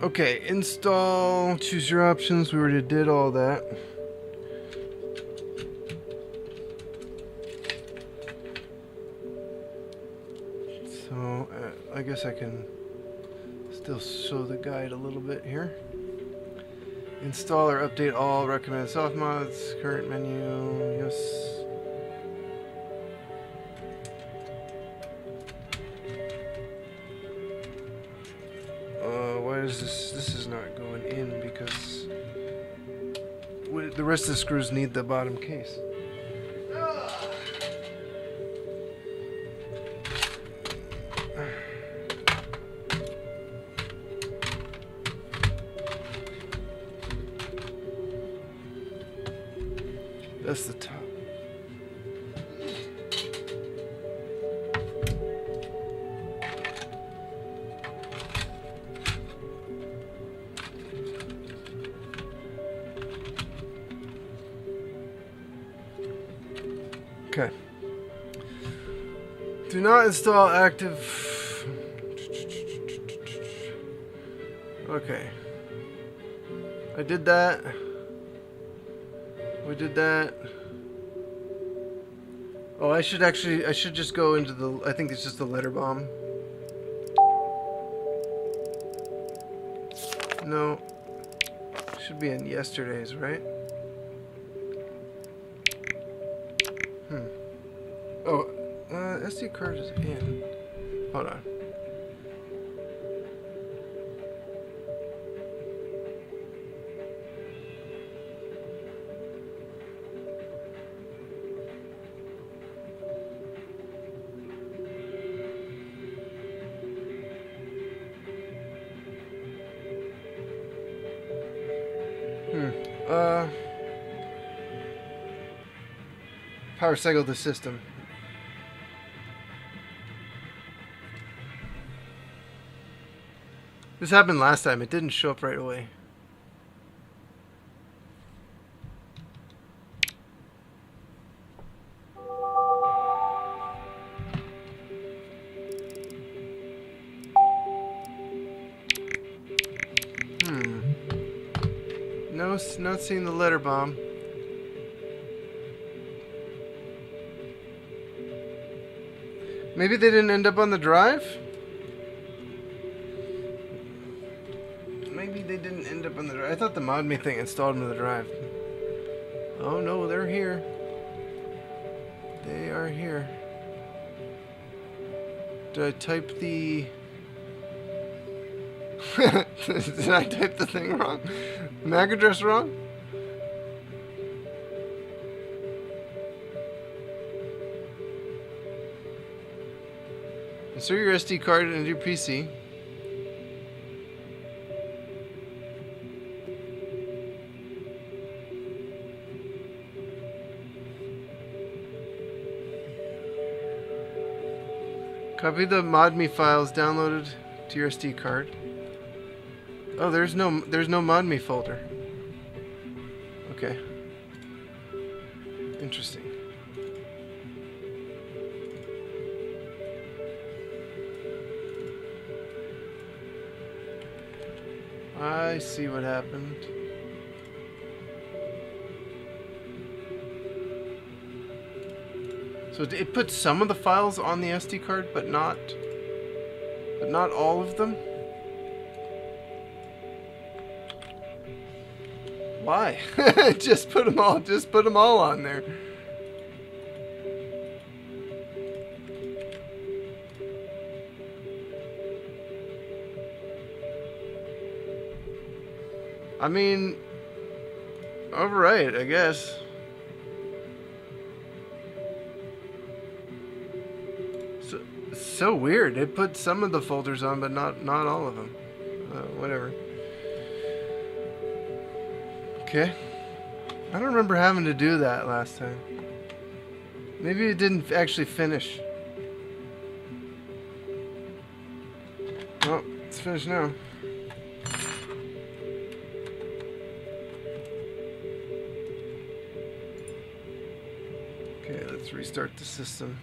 Okay, install, choose your options. We already did all that. So, I guess I can still show the guide a little bit here. Install or update all recommended soft mods. Current menu, yes. Why is this is not going in? Because the rest of the screws need the bottom case. That's the top. Okay. Do not install active. Okay. I did that. We did that. Oh, I should just go into the, I think it's just the letter bomb. No. Should be in yesterday's, right? Oh, SD card is in. Hold on. Power cycle the system. This happened last time. It didn't show up right away. No, not seeing the letter bomb. Maybe they didn't end up on the drive? Maybe they didn't end up on the drive. I thought the Modmii thing installed them to the drive. Oh no, they're here. They are here. Did I type the... Did I type the thing wrong? MAC address wrong? Insert your SD card into your PC. Copy the Modmii files downloaded to your SD card. Oh, there's no Modmii folder. Okay. Interesting. I see what happened. So it put some of the files on the SD card, but not all of them. Why? Just put them all on there. I mean, alright, I guess. So weird. It put some of the folders on, but not all of them. Whatever. Okay. I don't remember having to do that last time. Maybe it didn't actually finish. Well, it's finished now. Okay, let's restart the system.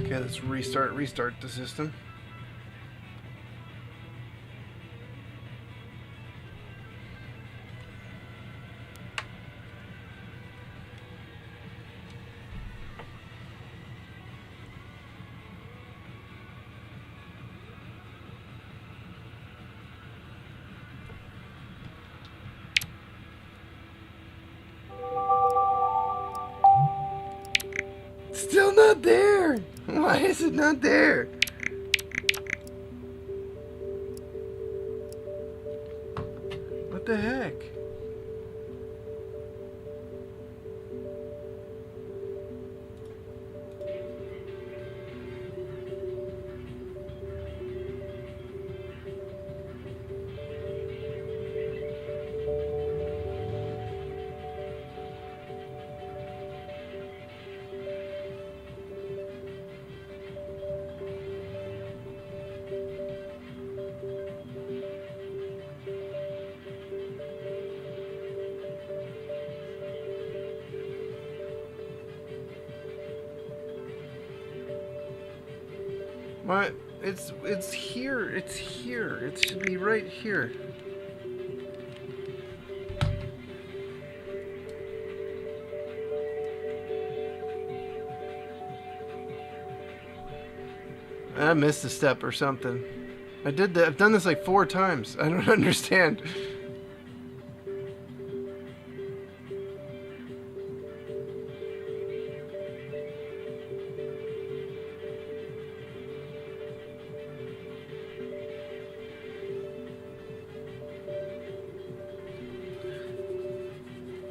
Okay, let's restart the system. Still not there. Why is it not there? What the heck? It's here. It's here. It should be right here. I missed a step or something. I did that. I've done this like 4 times. I don't understand.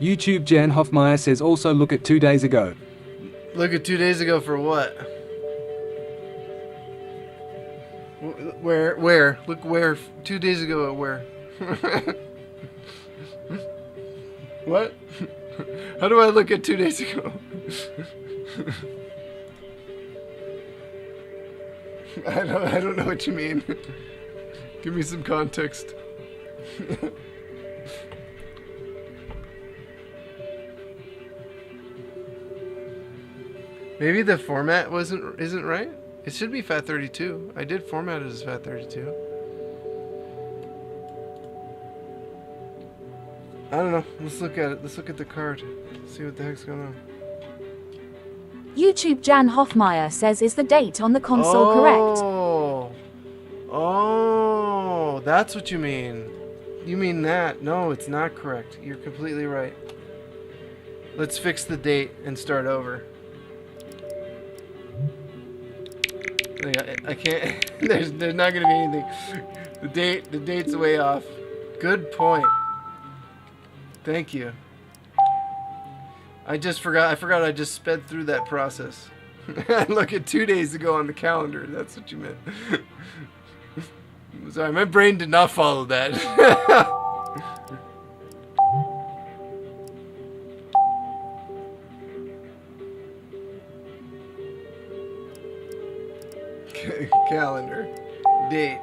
YouTube Jan Hoffmeyer says also look at 2 days ago. Look at 2 days ago for what? Where? Look where? 2 days ago at where? What? How do I look at 2 days ago? I don't know what you mean. Give me some context. Maybe the format isn't right? It should be FAT32. I did format it as FAT32. I don't know. Let's look at it. Let's look at the card. See what the heck's going on. YouTube Jan Hoffmeyer says, is the date on the console correct? Oh, that's what you mean. You mean that. No, it's not correct. You're completely right. Let's fix the date and start over. I can't. There's not gonna be anything. The date's way off. Good point. Thank you. I forgot I just sped through that process. Look at 2 days ago on the calendar. That's what you meant. Sorry, my brain did not follow that. Calendar. Date.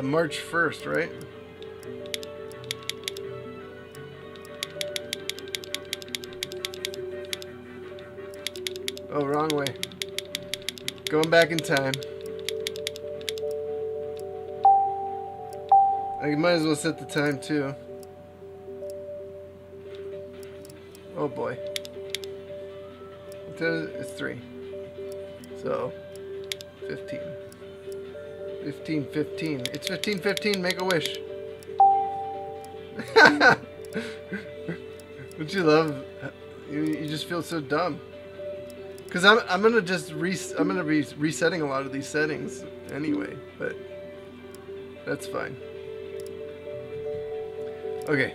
March 1st, right? Oh, wrong way. Going back in time. I might as well set the time too. Oh boy. It's 3. So 15. 15. It's 15. Make a wish. Don't you love? You just feel so dumb. Cause I'm gonna be resetting a lot of these settings anyway, but that's fine. Okay.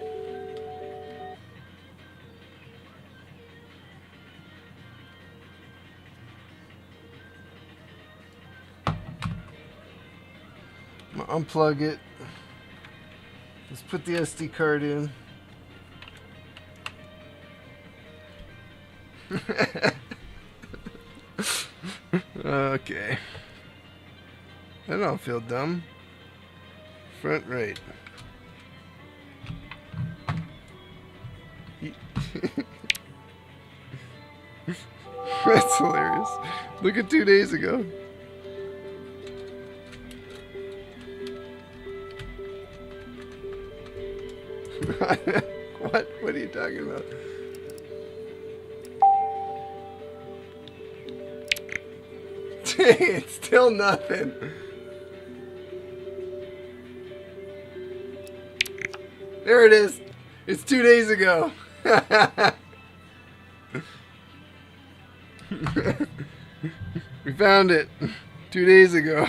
Unplug it. Let's put the SD card in. Okay. I don't feel dumb. Front right. That's hilarious. Look at 2 days ago. What? What are you talking about? It's still nothing. There it is. It's 2 days ago. We found it 2 days ago.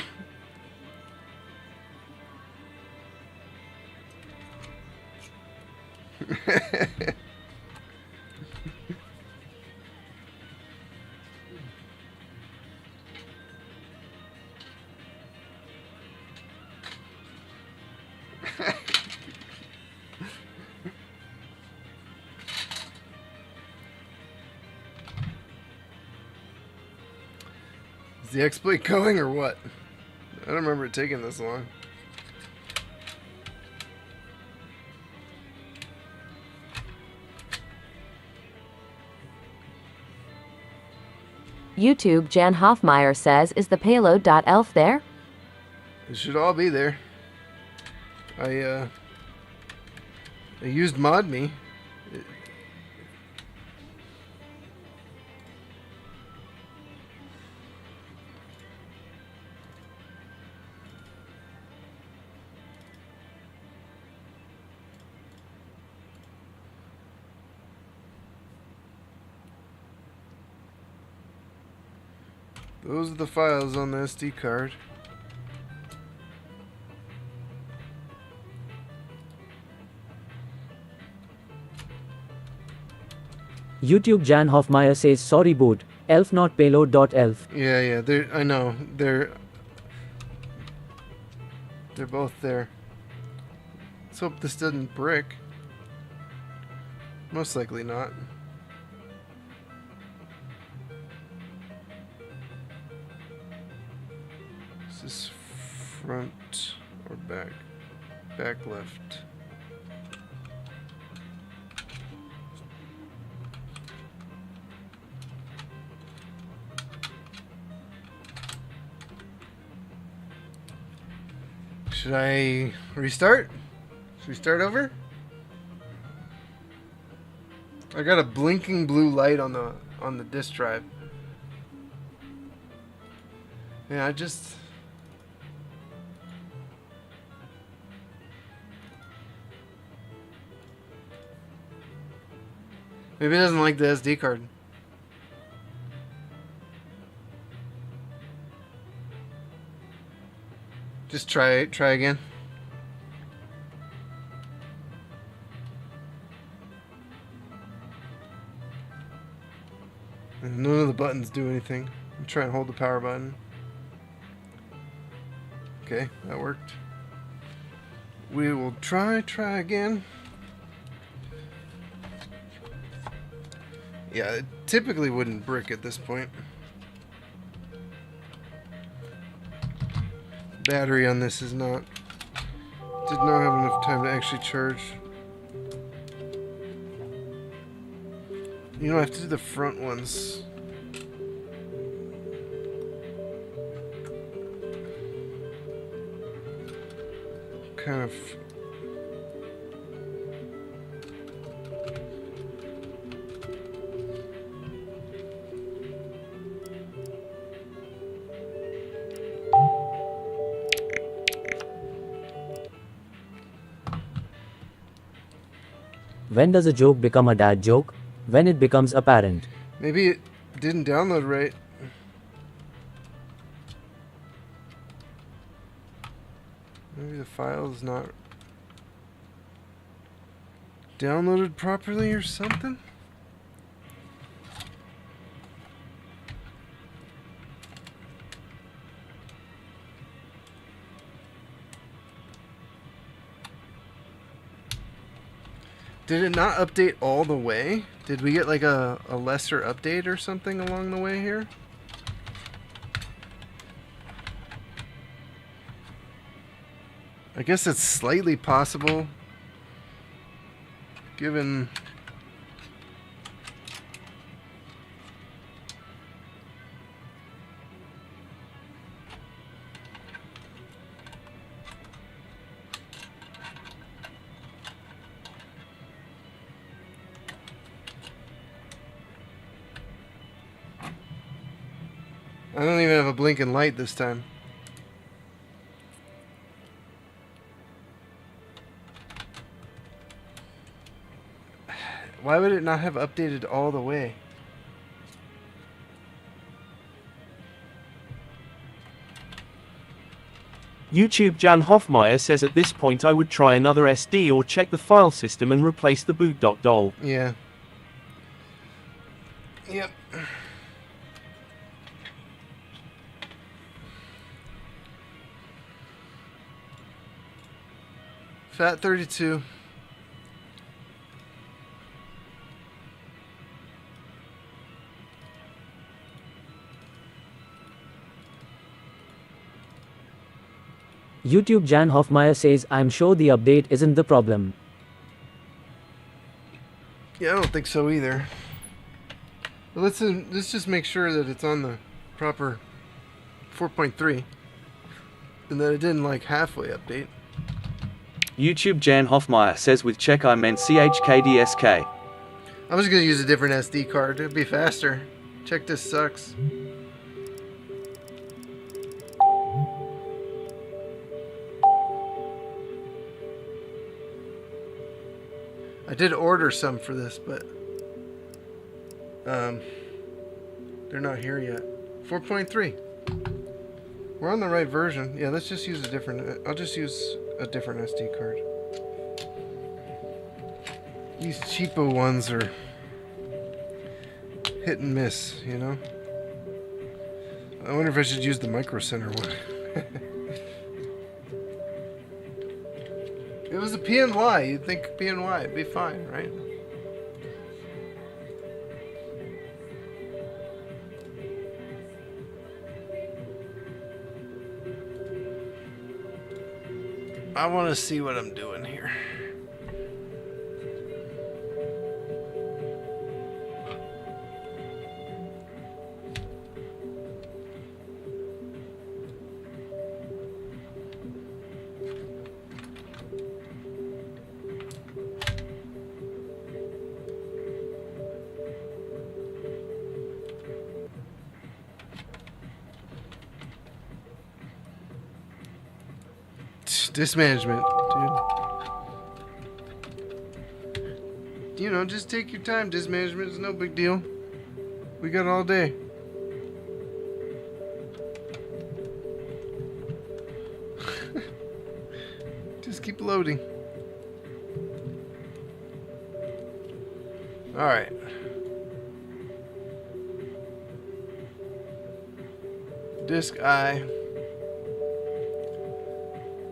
Is the exploit going or what? I don't remember it taking this long. YouTube Jan Hoffmeyer says, is the payload.elf there? It should all be there. I used Modmii. Those are the files on the SD card. YouTube Jan Hoffmeyer says sorry boot, elf not payload.elf. Yeah, I know. They're both there. Let's hope this doesn't brick. Most likely not. Is this front or back? Back left. Should I restart? Should we start over? I got a blinking blue light on the disk drive. Yeah, maybe it doesn't like the SD card. Just try again. And none of the buttons do anything. I'm trying to hold the power button. Okay, that worked. We will try again. Yeah, it typically wouldn't brick at this point. Battery on this did not have enough time to actually charge. You know, I have to do the front ones. Kind of. When does a joke become a dad joke? When it becomes apparent. Maybe it didn't download right. Maybe the file is not downloaded properly or something? Did it not update all the way? Did we get like a lesser update or something along the way here? I guess it's slightly possible, given I don't even have a blinking light this time. Why would it not have updated all the way? YouTube Jan Hoffmeyer says at this point I would try another SD or check the file system and replace the boot.dol. Yeah. Yep. Fat 32. YouTube Jan Hoffmeyer says I'm sure the update isn't the problem. Yeah, I don't think so either. Let's just make sure that it's on the proper 4.3 and that it didn't like halfway update. YouTube Jan Hoffmeyer says with check I meant CHKDSK. I was gonna use a different SD card. It'd be faster. Check this sucks. I did order some for this, but they're not here yet. 4.3. We're on the right version. Yeah, let's just use a different. I'll just use a different SD card. These cheapo ones are hit and miss, you know? I wonder if I should use the Micro Center one. If it was a PNY, you'd think PNY would be fine, right? I want to see what I'm doing here. Disk management, dude. You know, just take your time. Disk management is no big deal. We got all day. Just keep loading. All right. Disk I.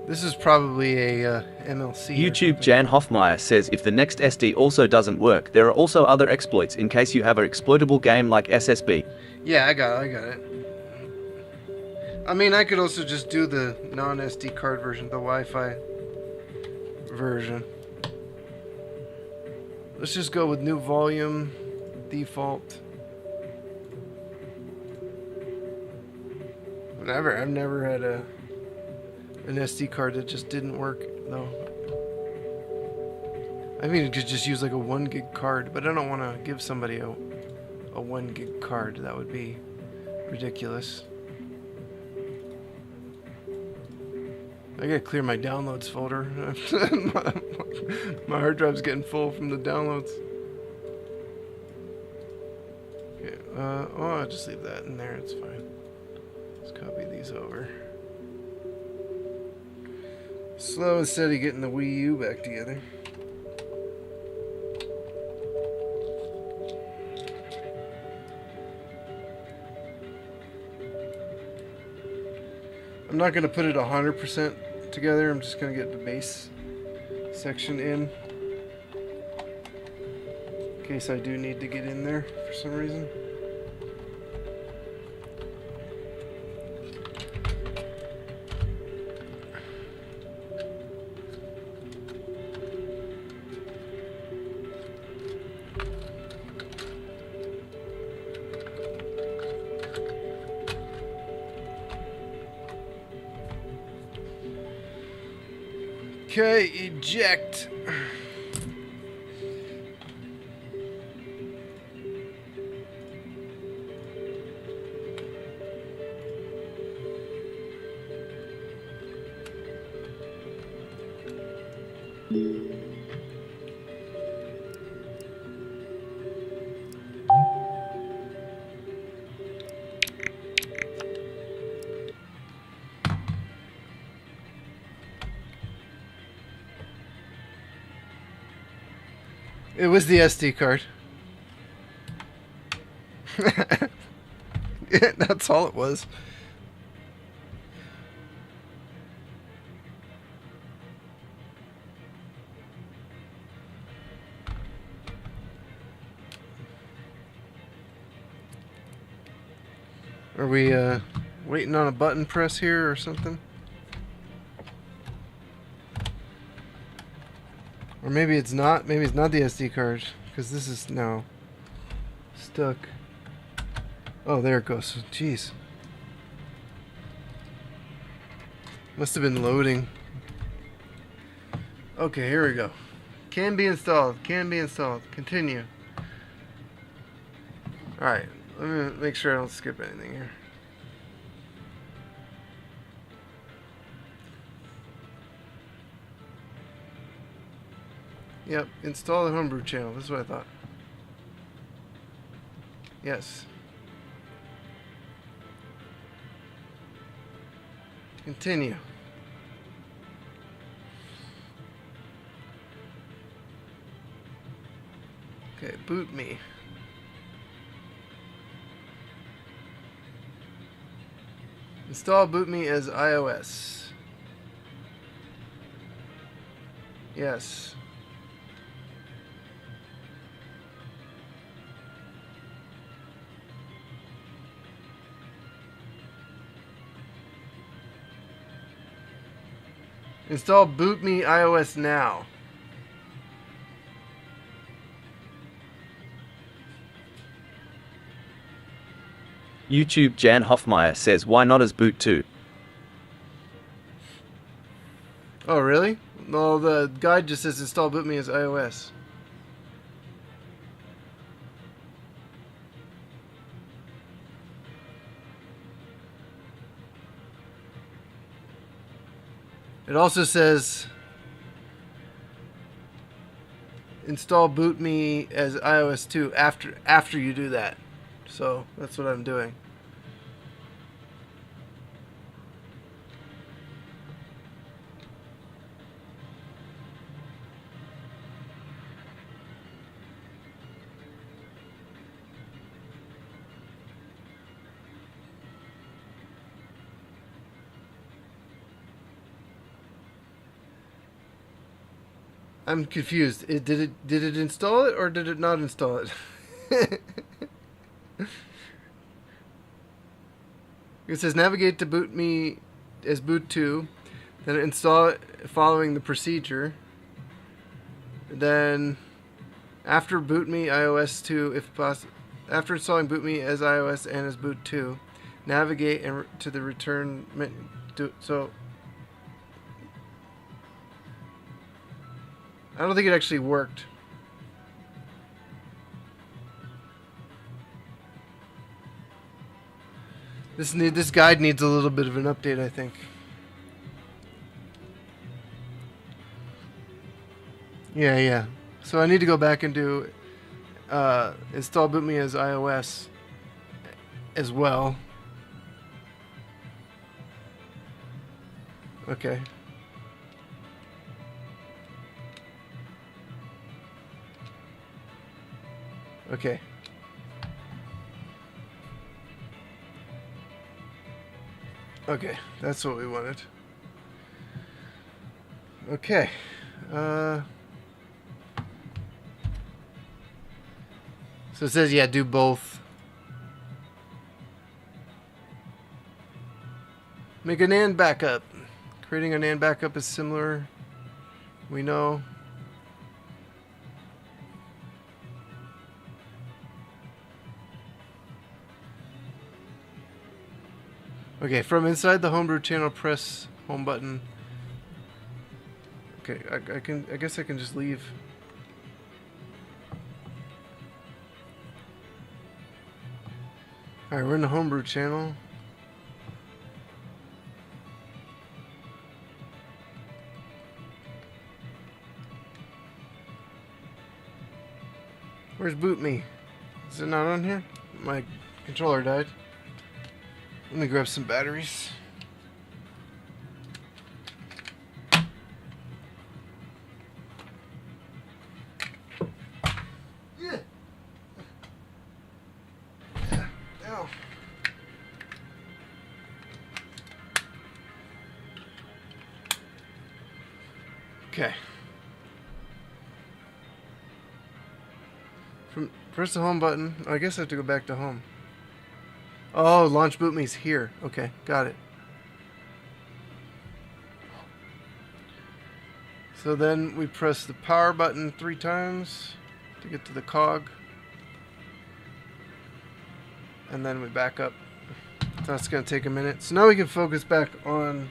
This is probably a MLC. YouTube Jan Hoffmeyer says if the next SD also doesn't work, there are also other exploits in case you have an exploitable game like SSB. Yeah, I got it. I mean, I could also just do the non-SD card version, the Wi-Fi version. Let's just go with new volume, default. Whatever, I've never had an SD card that just didn't work, though. I mean, it could just use like a 1 gig card, but I don't want to give somebody a 1 gig card. That would be ridiculous. I gotta clear my downloads folder. My hard drive's getting full from the downloads. Okay, oh, I'll just leave that in there, it's fine. Let's copy these over. Slow and steady getting the Wii U back together. I'm not going to put it 100% together. I'm just going to get the base section in case I do need to get in there for some reason. Okay, eject. It was the SD card. Yeah, that's all it was. Are we waiting on a button press here or something? Or maybe it's not. Maybe it's not the SD card, because this is now stuck. Oh, there it goes. Jeez. Must have been loading. Okay, here we go. Can be installed. Can be installed. Continue. Alright. Let me make sure I don't skip anything here. Yep. Install the homebrew channel. This is what I thought. Yes. Continue. Okay, boot me. Install boot me as iOS. Yes. Install boot me iOS now. YouTube Jan Hoffmeyer says, why not as boot 2? Oh, really? No, the guide just says install boot me as iOS. It also says install boot me as iOS 2 after you do that. So that's what I'm doing. I'm confused. Did it install it or did it not install it? It says navigate to boot me as boot 2, then install it following the procedure. Then after boot me iOS 2, if possible, after installing boot me as iOS and as boot 2, navigate to the return menu. So I don't think it actually worked. This guide needs a little bit of an update, I think. Yeah. So I need to go back and do install boot me as iOS as well. Okay. Okay. Okay, that's what we wanted. Okay. So it says, yeah, do both. Make a NAND backup. Creating a NAND backup is similar. We know. Okay, from inside the homebrew channel, press home button. Okay, I guess I can just leave. Alright, we're in the homebrew channel. Where's boot me? Is it not on here? My controller died. Let me grab some batteries. Yeah. Ow. Okay. Press the home button. I guess I have to go back to home. Oh, launch boot me's here. Okay, got it. So then we press the power button 3 times to get to the cog. and then we back up. That's gonna take a minute. So now we can focus back on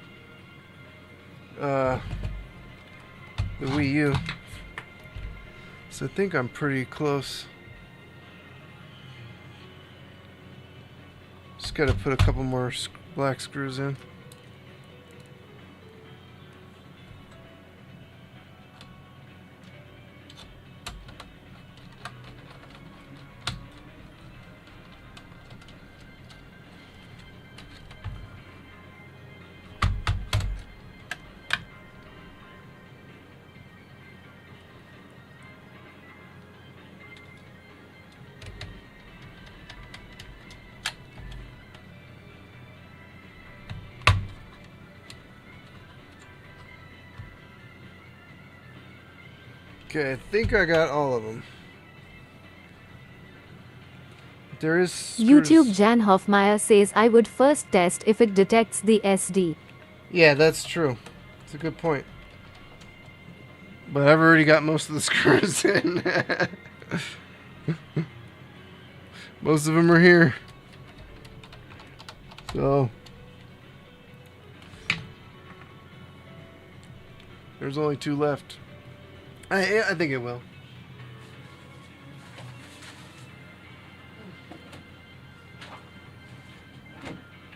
the Wii U. So I think I'm pretty close. Just gotta put a couple more black screws in. Okay, I think I got all of them. There is YouTube Jan Hofmeyer says I would first test if it detects the SD. Yeah, that's true. It's a good point. But I've already got most of the screws in. Most of them are here. So there's only 2 left. I think it will.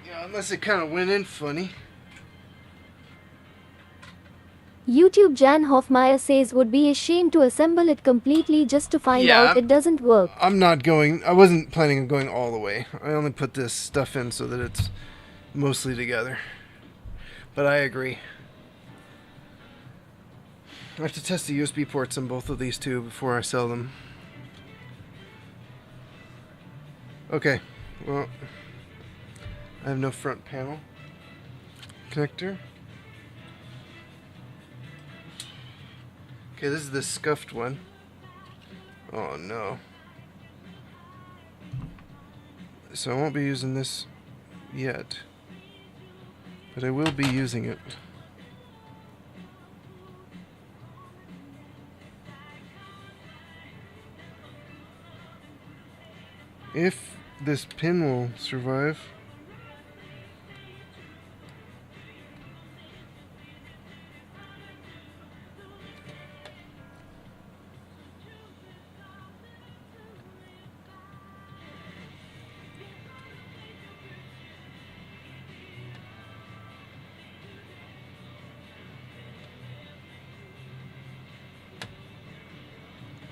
Yeah, unless it kind of went in funny. YouTube Jan Hofmeyer says would be a shame to assemble it completely just to find out it doesn't work. I'm not going. I wasn't planning on going all the way. I only put this stuff in so that it's mostly together. But I agree. I have to test the USB ports on both of these two before I sell them. Okay, well, I have no front panel connector. Okay, this is the scuffed one. Oh no. So I won't be using this yet, but I will be using it. If this pin will survive.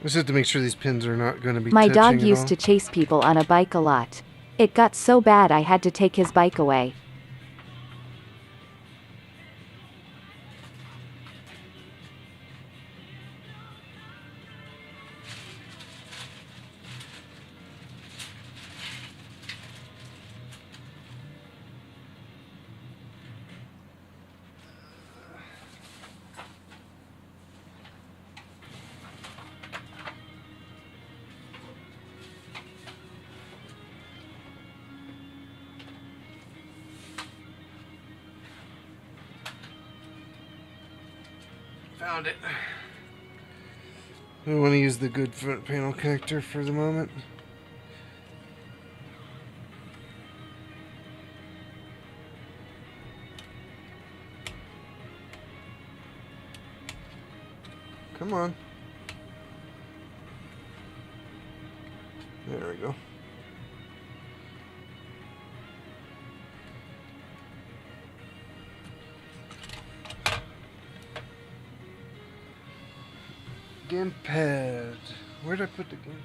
Just have to make sure these pins are not going to be My dog touching at used all. to chase people on a bike a lot. It got so bad I had to take his bike away. Found it. I want to use the good front panel connector for the moment. Come on. There we go. Gamepad. Where did I put the game?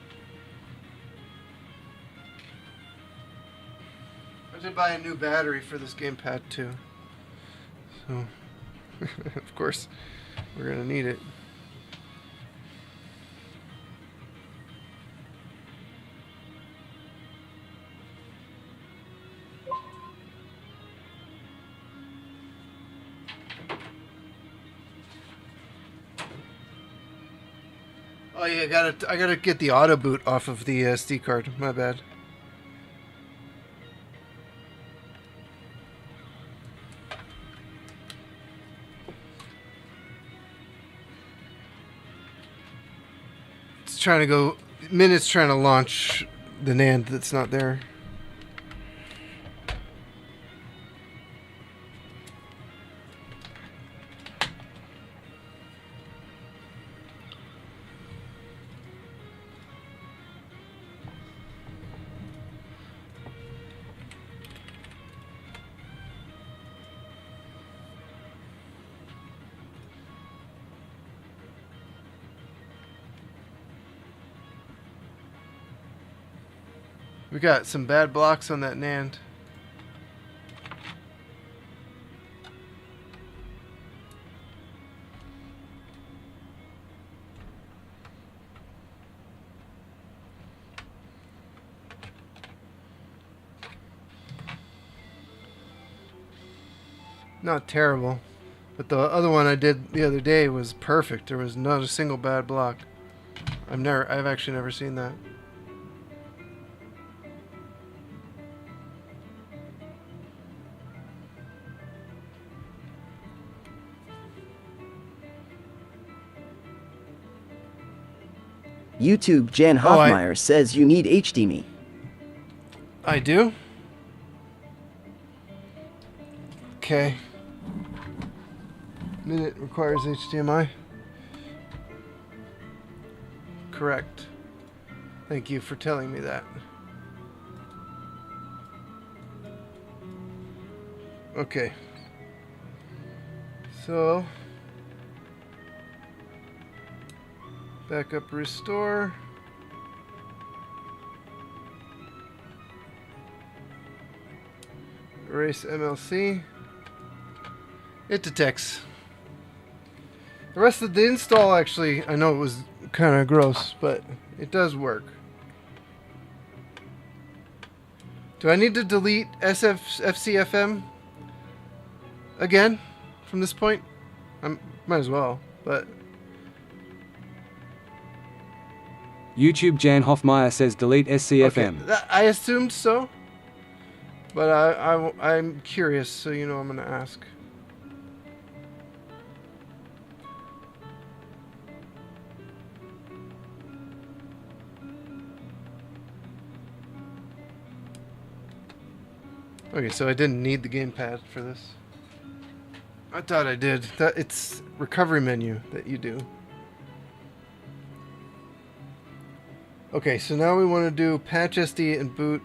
I did buy a new battery for this gamepad too. So, of course, we're gonna need it. Oh yeah, I gotta get the auto boot off of the SD card. My bad. It's trying to go. Minute's trying to launch the NAND that's not there. We got some bad blocks on that NAND. Not terrible, but the other one I did the other day was perfect. There was not a single bad block. I've actually never seen that. YouTube Jan Hoffmeyer says you need HDMI. I do? Okay. Minute requires HDMI. Correct. Thank you for telling me that. Okay. So, backup restore. Erase MLC. It detects. The rest of the install, actually, I know it was kind of gross, but it does work. Do I need to delete FCFM again from this point? I might as well, but... YouTube Jan Hoffmeyer says delete SCFM. Okay, I assumed so, but I'm curious, so you know I'm going to ask. Okay, so I didn't need the gamepad for this. I thought I did. It's recovery menu that you do. Okay, so now we want to do patch SD and boot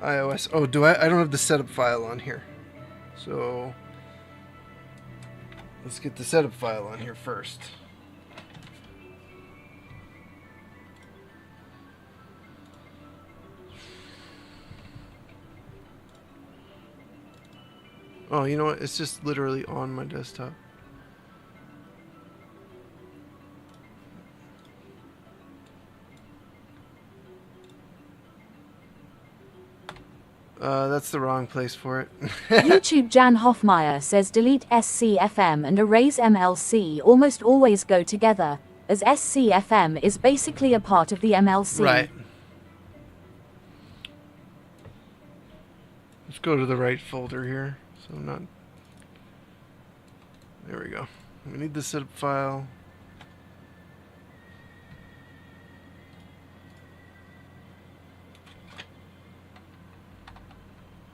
iOS. Oh, I don't have the setup file on here. So let's get the setup file on here first. Oh, you know what? It's just literally on my desktop. That's the wrong place for it. YouTube Jan Hoffmeyer says delete SCFM and erase MLC almost always go together, as SCFM is basically a part of the MLC. Right. Let's go to the right folder here. So I'm not... There we go. We need the setup file.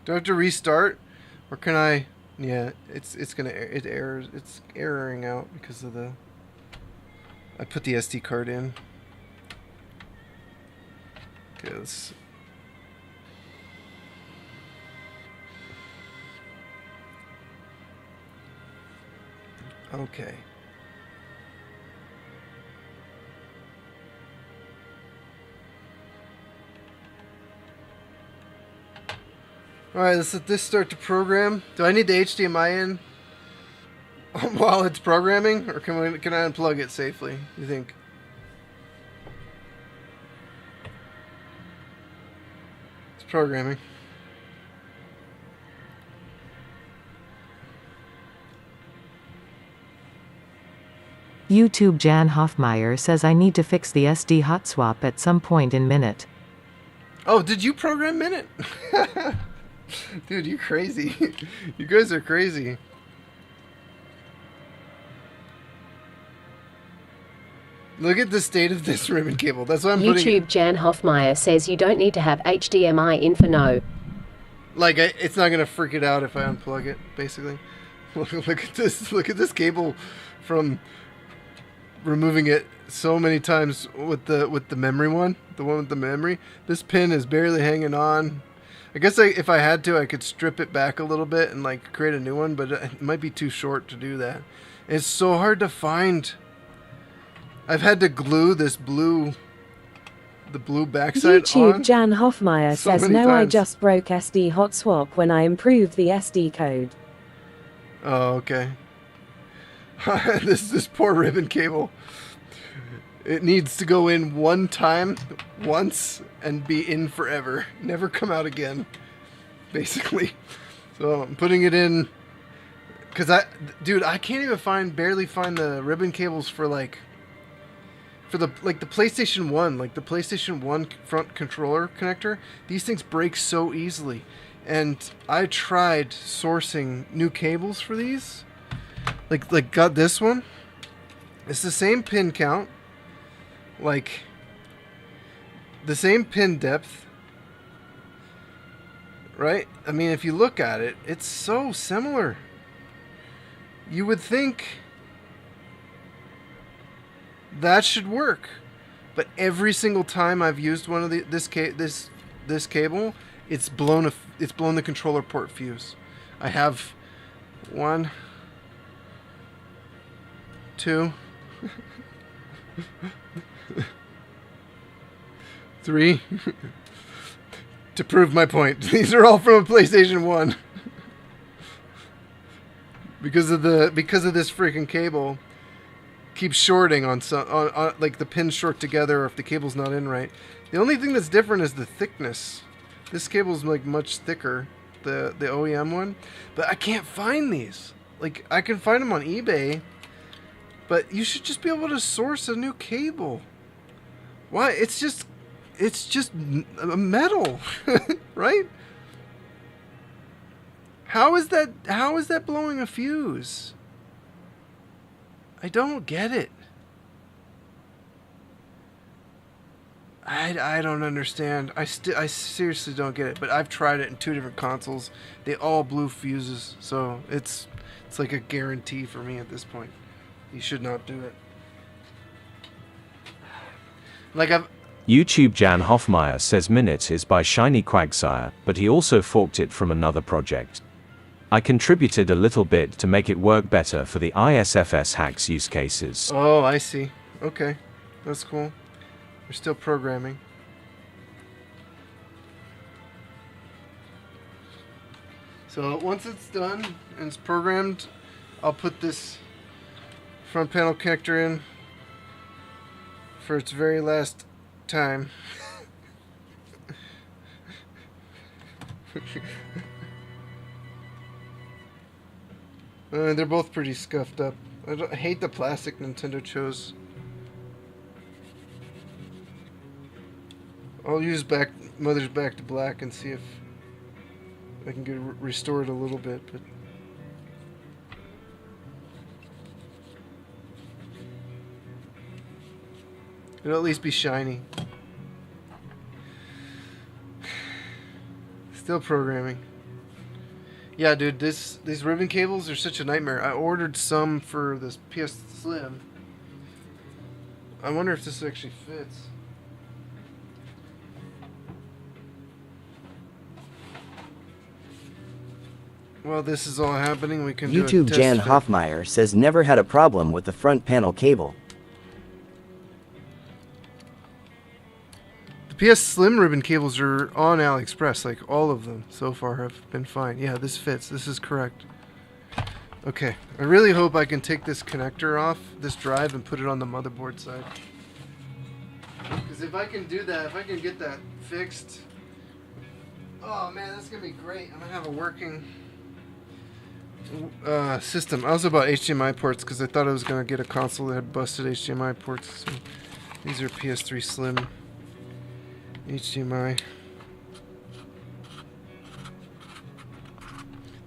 Do I have to restart, or can I? Yeah, it's erroring out because of the. I put the SD card in. Okay, let's. Okay. Alright, let's let this start to program. Do I need the HDMI in while it's programming? Or can I unplug it safely, you think? It's programming. YouTube Jan Hoffmeyer says I need to fix the SD hot swap at some point in Minute. Oh, did you program Minute? Dude, you're crazy. You guys are crazy. Look at the state of this ribbon cable. That's why I'm putting... YouTube Jan Hoffmeyer says you don't need to have HDMI in for no. Like, it's not going to freak it out if I unplug it, basically. Look at this. Look at this cable from removing it so many times with the memory one. The one with the memory. This pin is barely hanging on. I guess if I had to, I could strip it back a little bit and like create a new one, but it might be too short to do that. It's so hard to find. I've had to glue this blue the blue backside YouTube on. Jan Hoffmeyer so says many no, I times. just broke SD hot swap when I improved the SD code. Oh, okay. This poor ribbon cable. It needs to go in one time, once, and be in forever. Never come out again, basically. So I'm putting it in, because dude, I can't even barely find the ribbon cables for the PlayStation 1, like the PlayStation 1 front controller connector. These things break so easily. And I tried sourcing new cables for these. Like got this one. It's the same pin count. Like the same pin depth. Right? I mean, if you look at it, it's so similar. You would think that should work. But every single time I've used one of this cable, it's blown the controller port fuse. I have 1, 2, 3 to prove my point. These are all from a PlayStation 1. because of this freaking cable keeps shorting on like the pins short together, or if the cable's not in right. The only thing that's different is the thickness. This cable's like much thicker, the OEM one, but I can't find these. Like, I can find them on eBay, but you should just be able to source a new cable. Why? It's just metal, right? How is that blowing a fuse? I don't get it. I don't understand. I seriously don't get it. But I've tried it in 2 different consoles. They all blew fuses, so it's like a guarantee for me at this point. You should not do it. Like YouTube Jan Hoffmeyer says Minute is by Shiny Quagsire, but he also forked it from another project. I contributed a little bit to make it work better for the ISFS hacks use cases. Oh, I see. Okay, that's cool. We're still programming. So once it's done and it's programmed, I'll put this front panel connector in for its very last time. They're both pretty scuffed up. I hate the plastic Nintendo chose. I'll use Mother's Back to Black and see if I can get restored a little bit, but it'll at least be shiny. Still programming. Yeah, dude, these ribbon cables are such a nightmare. I ordered some for this PS Slim. I wonder if this actually fits. While this is all happening, we can do a YouTube test Jan fit. Hoffmeyer says never had a problem with the front panel cable. The PS Slim ribbon cables are on AliExpress, like all of them so far have been fine. Yeah, this fits. This is correct. Okay, I really hope I can take this connector off this drive and put it on the motherboard side. Because if I can do that, if I can get that fixed, oh man, that's gonna be great. I'm gonna have a working system. I also bought HDMI ports because I thought I was gonna get a console that had busted HDMI ports. So these are PS3 Slim HDMI.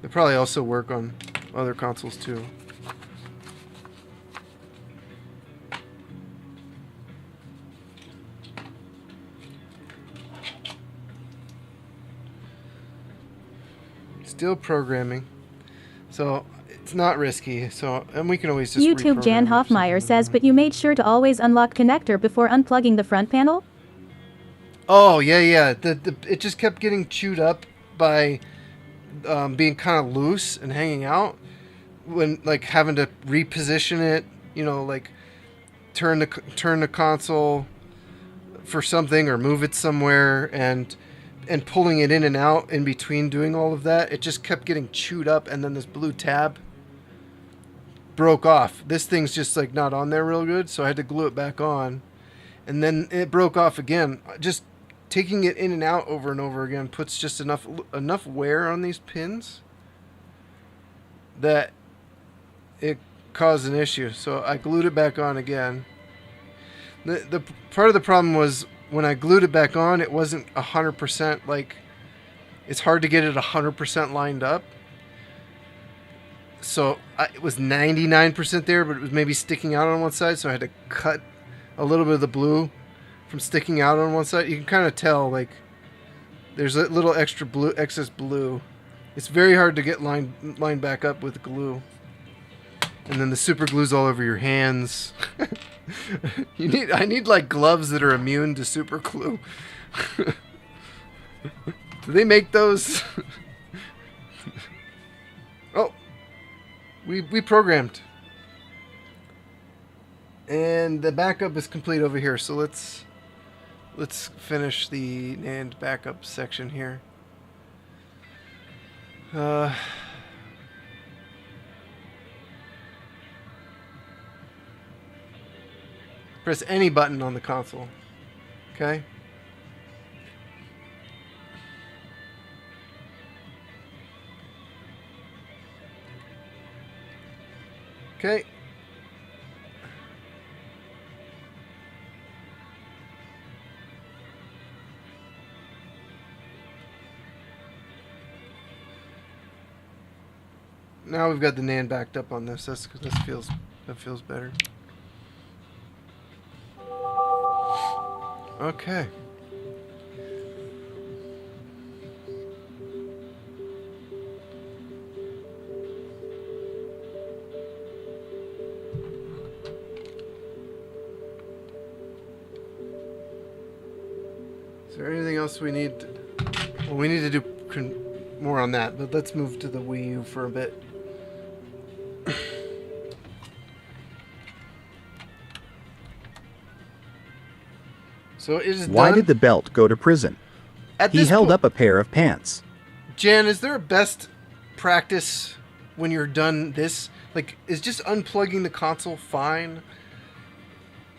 They probably also work on other consoles too. Still programming, so it's not risky. So, and we can always just YouTube Jan Hoffmeyer says, but you made sure to always unlock connector before unplugging the front panel? Oh yeah. It just kept getting chewed up by being kind of loose and hanging out when like having to reposition it. You know, like turn the console for something or move it somewhere, and pulling it in and out in between doing all of that, it just kept getting chewed up, and then this blue tab broke off. This thing's just like not on there real good, so I had to glue it back on, and then it broke off again. Just taking it in and out over and over again puts just enough wear on these pins that it caused an issue. So I glued it back on again. The part of the problem was when I glued it back on, it wasn't 100%, like, it's hard to get it 100% lined up. So it was 99% there, but it was maybe sticking out on one side, so I had to cut a little bit of the blue from sticking out on one side. You can kind of tell, like, there's a little excess blue. It's very hard to get lined back up with glue. And then the super glue's all over your hands. I need like gloves that are immune to super glue. Do they make those? Oh, we programmed, and the backup is complete over here. So let's finish the NAND backup section here. Press any button on the console. Okay. Okay. Now we've got the NAND backed up on this. That feels better. Okay. Is there anything else we need? Well, we need to do more on that, but let's move to the Wii U for a bit. So it is Why done? did the belt go to prison? He held up a pair of pants. Jan, is there a best practice when you're done this? Like, is just unplugging the console fine?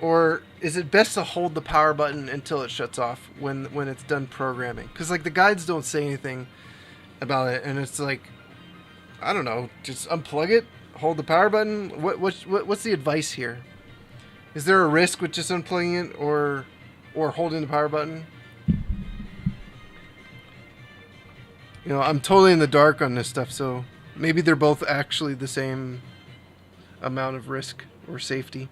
Or is it best to hold the power button until it shuts off when it's done programming? Because, like, the guides don't say anything about it, and it's like, I don't know, just unplug it, hold the power button? What's the advice here? Is there a risk with just unplugging it or holding the power button? You know, I'm totally in the dark on this stuff, so maybe they're both actually the same amount of risk or safety,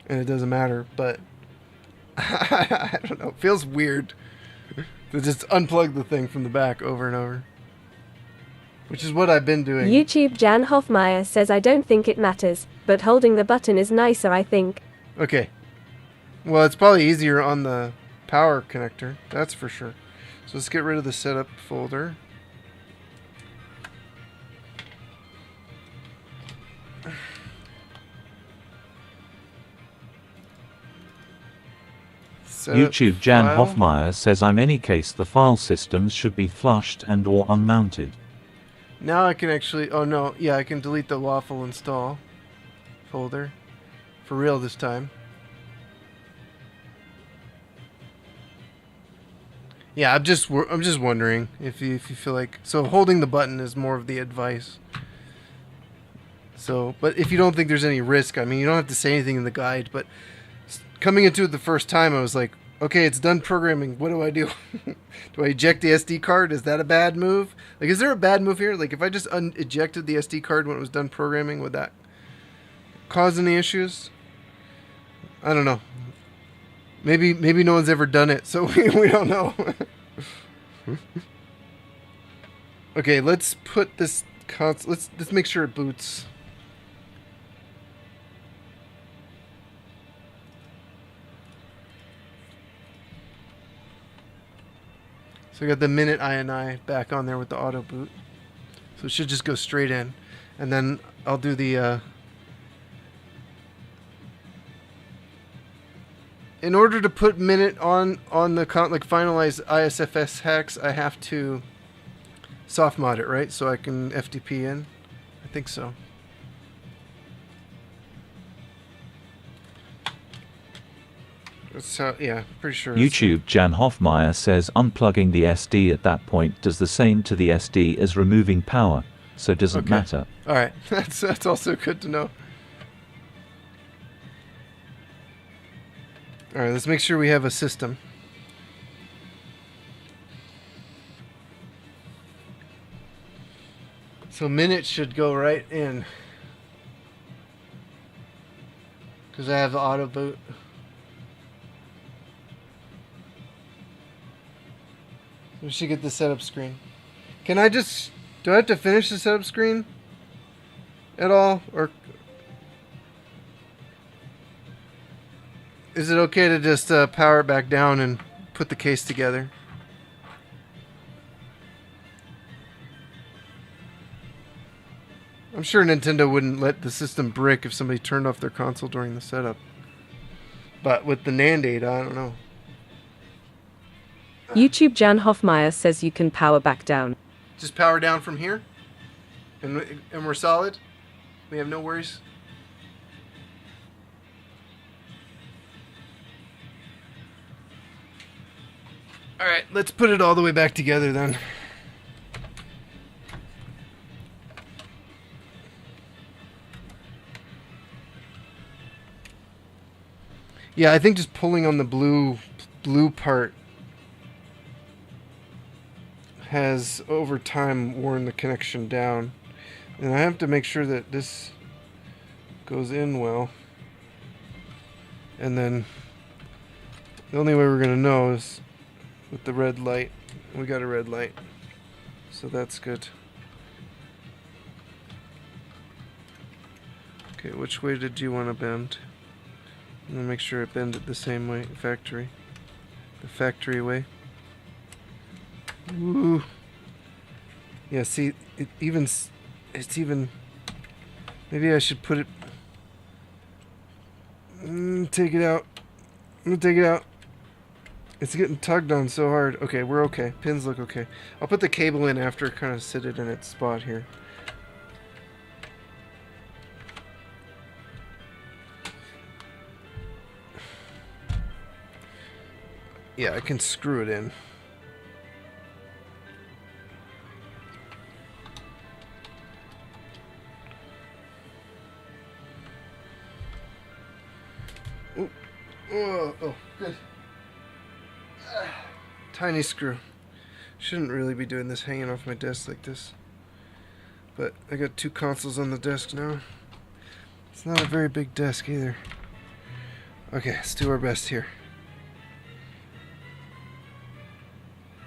and it doesn't matter, but I don't know. It feels weird to just unplug the thing from the back over and over, which is what I've been doing. YouTube Jan Hoffmeyer says, I don't think it matters, but holding the button is nicer, I think. Okay. Well, it's probably easier on the power connector, that's for sure. So let's get rid of the setup folder. YouTube Jan Hoffmeyer says, in any case the file systems should be flushed and or unmounted. Now I can actually, oh no, yeah, I can delete the waffle install folder. For real this time. Yeah, I'm just wondering if you feel like, so holding the button is more of the advice. So, but if you don't think there's any risk, I mean, you don't have to say anything in the guide, but coming into it the first time, I was like, okay, it's done programming. What do I do? Do I eject the SD card? Is that a bad move? Like, is there a bad move here? Like, if I just ejected the SD card when it was done programming, would that cause any issues? I don't know. Maybe no one's ever done it, so we don't know. Okay, let's put this let's make sure it boots. So we got the minute INI back on there with the auto boot. So it should just go straight in. And then I'll do the in order to put Minute on the finalize ISFS hacks, I have to soft mod it, right? So I can FTP in. I think so. That's how, yeah, pretty sure. YouTube Jan Hoffmeyer says unplugging the SD at that point does the same to the SD as removing power, so it doesn't matter. All right, that's also good to know. All right, let's make sure we have a system. So Minute should go right in, because I have the auto boot. We should get the setup screen. Can I just... Do I have to finish the setup screen at all? Or is it okay to just power it back down and put the case together? I'm sure Nintendo wouldn't let the system brick if somebody turned off their console during the setup. But with the NAND data, I don't know. YouTube Jan Hoffmeyer says you can power back down. Just power down from here? And we're solid? We have no worries? Alright, let's put it all the way back together then. Yeah, I think just pulling on the blue part has over time worn the connection down, and I have to make sure that this goes in well, and then the only way we're gonna know is with the red light. We got a red light, so that's good. Okay, which way did you want to bend? I'm gonna make sure I bend it the same way, the factory way. Ooh. Yeah, see, it's even, maybe I should put it, take it out. I'm gonna take it out. It's getting tugged on so hard. Okay, we're okay. Pins look okay. I'll put the cable in after, kind of sit it in its spot here. Yeah, I can screw it in. Oh, good. Tiny screw. Shouldn't really be doing this hanging off my desk like this. But I got 2 consoles on the desk now. It's not a very big desk either. Okay, let's do our best here.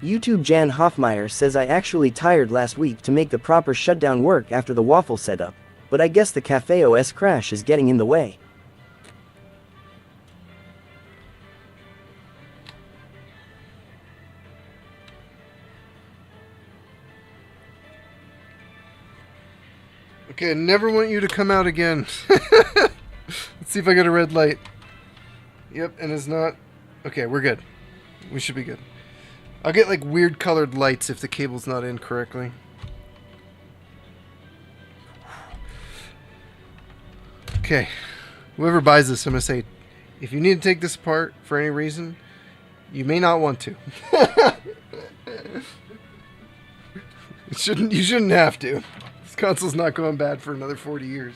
YouTube Jan Hoffmeyer says I actually tired last week to make the proper shutdown work after the waffle setup, but I guess the Cafe OS crash is getting in the way. Okay, I never want you to come out again. Let's see if I get a red light. Yep, and it's not. Okay, we're good. We should be good. I'll get like weird colored lights if the cable's not in correctly. Okay, whoever buys this, I'm gonna say, if you need to take this apart for any reason, you may not want to. You shouldn't have to. This console's not going bad for another 40 years.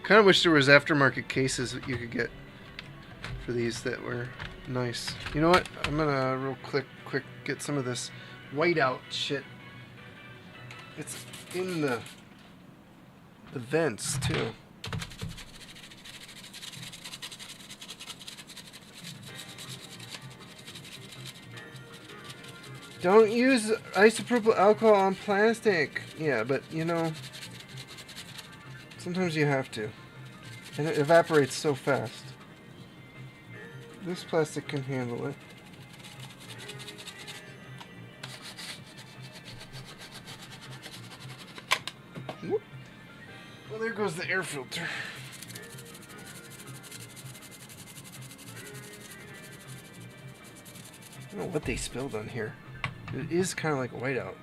Kind of wish there was aftermarket cases that you could get for these that were nice. You know what? I'm gonna real quick get some of this whiteout shit. It's in the vents too. Don't use isopropyl alcohol on plastic. Yeah, but you know, sometimes you have to. And it evaporates so fast. This plastic can handle it. Whoop. Well, there goes the air filter. I don't know what they spilled on here. It is kind of like a whiteout.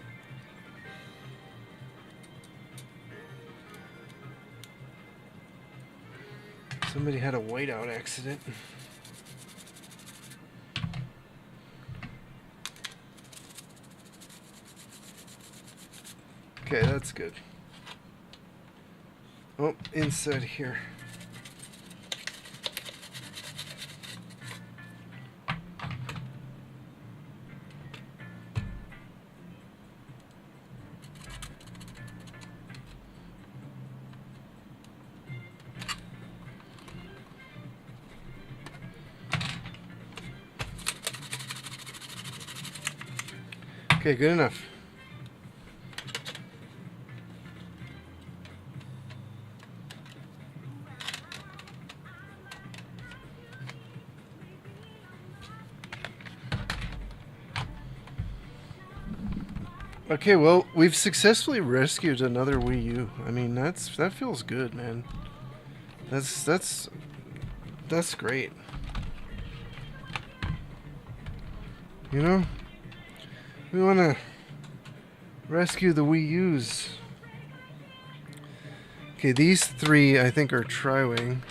Somebody had a whiteout accident. Okay, that's good. Oh, inside here. Okay, good enough. Okay, well, we've successfully rescued another Wii U. I mean, that feels good, man. That's great. You know, we want to rescue the Wii U's. Okay, these three I think are Tri-Wing.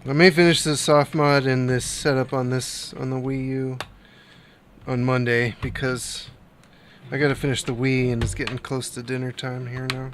I may finish this soft mod and this setup on the Wii U on Monday because I gotta finish the Wii and it's getting close to dinner time here now.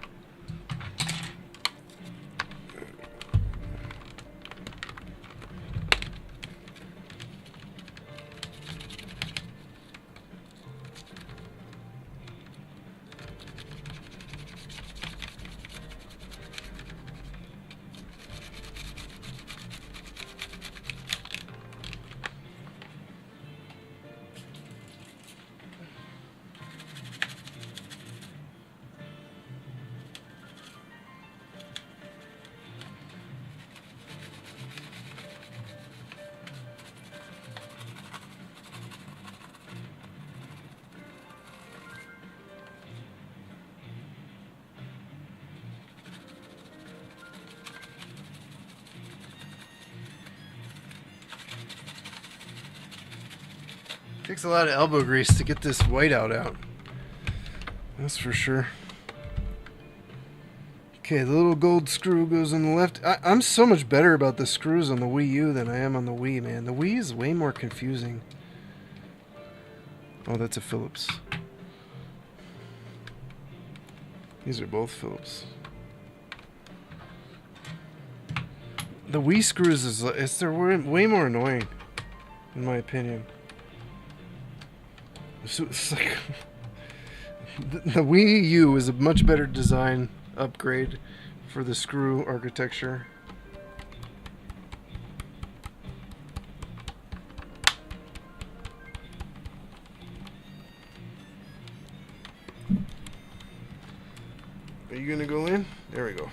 Takes a lot of elbow grease to get this whiteout out. That's for sure. Okay, the little gold screw goes on the left. I'm so much better about the screws on the Wii U than I am on the Wii, man. The Wii is way more confusing. Oh, that's a Phillips. These are both Phillips. The Wii screws they're way more annoying, in my opinion. It's like the Wii U is a much better design upgrade for the screw architecture. Are you gonna go in? There we go.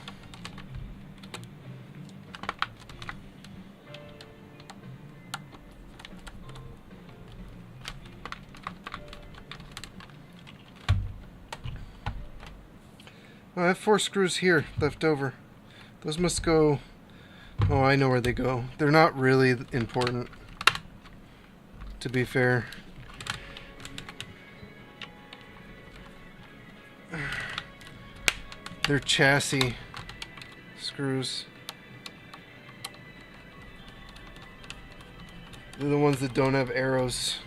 I have 4 screws here left over. Those must go... Oh, I know where they go. They're not really important, to be fair. They're chassis screws. They're the ones that don't have arrows.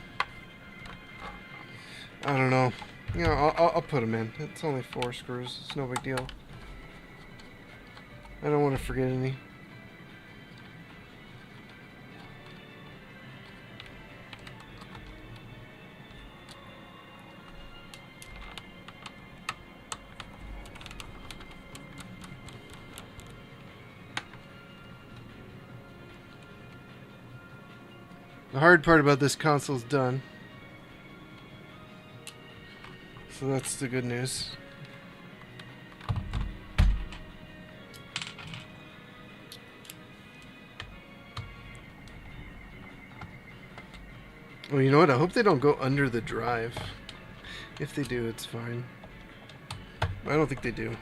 I don't know. You know, I'll put them in. It's only 4 screws. It's no big deal. I don't want to forget any. The hard part about this console's done. So that's the good news. Well, you know what? I hope they don't go under the drive. If they do, it's fine. I don't think they do.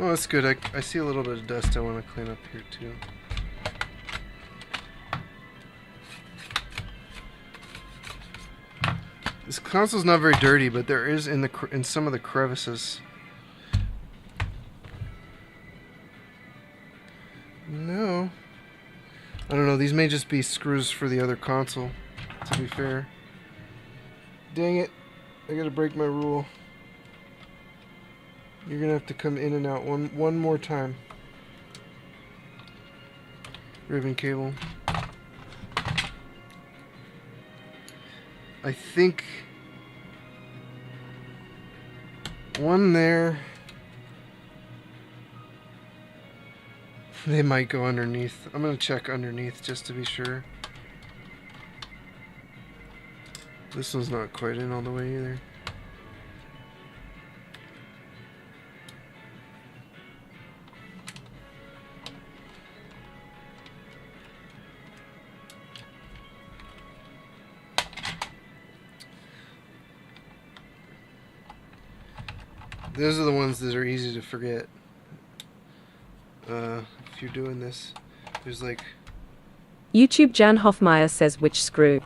Oh, that's good. I see a little bit of dust I want to clean up here too. This console's not very dirty, but there is in some of the crevices. No. I don't know. These may just be screws for the other console, to be fair. Dang it. I gotta break my rule. You're gonna have to come in and out one more time. Ribbon cable. I think one there. They might go underneath. I'm gonna check underneath just to be sure. This one's not quite in all the way either. Those are the ones that are easy to forget. If you're doing this, there's like... YouTube Jan Hoffmeyer says which screw?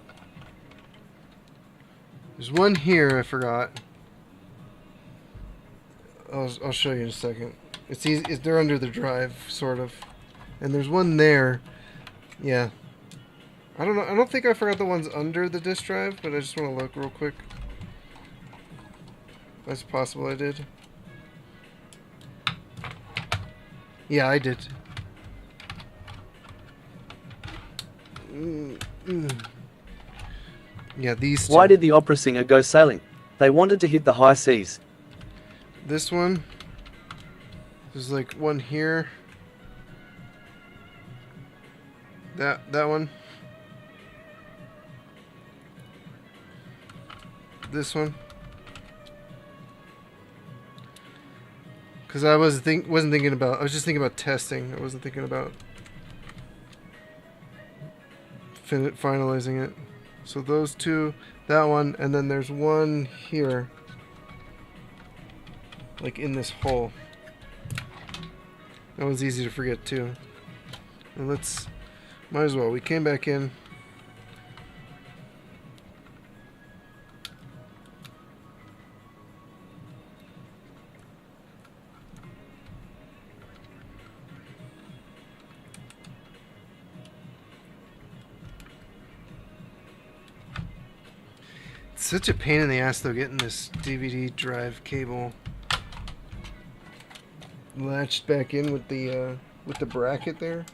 There's one here I forgot. I'll show you in a second. It's easy. They're under the drive, sort of. And there's one there. Yeah. I don't know. I don't think I forgot the ones under the disk drive, but I just want to look real quick. That's possible I did. Yeah, I did. Yeah, these two. Why did the opera singer go sailing? They wanted to hit the high seas. This one. There's like one here. That one. This one. Because I wasn't thinking about. I was just thinking about testing. I wasn't thinking about finalizing it. So those two, that one, and then there's one here, like in this hole. That one's easy to forget too. And might as well. We came back in. Such a pain in the ass though, getting this DVD drive cable latched back in with the bracket there.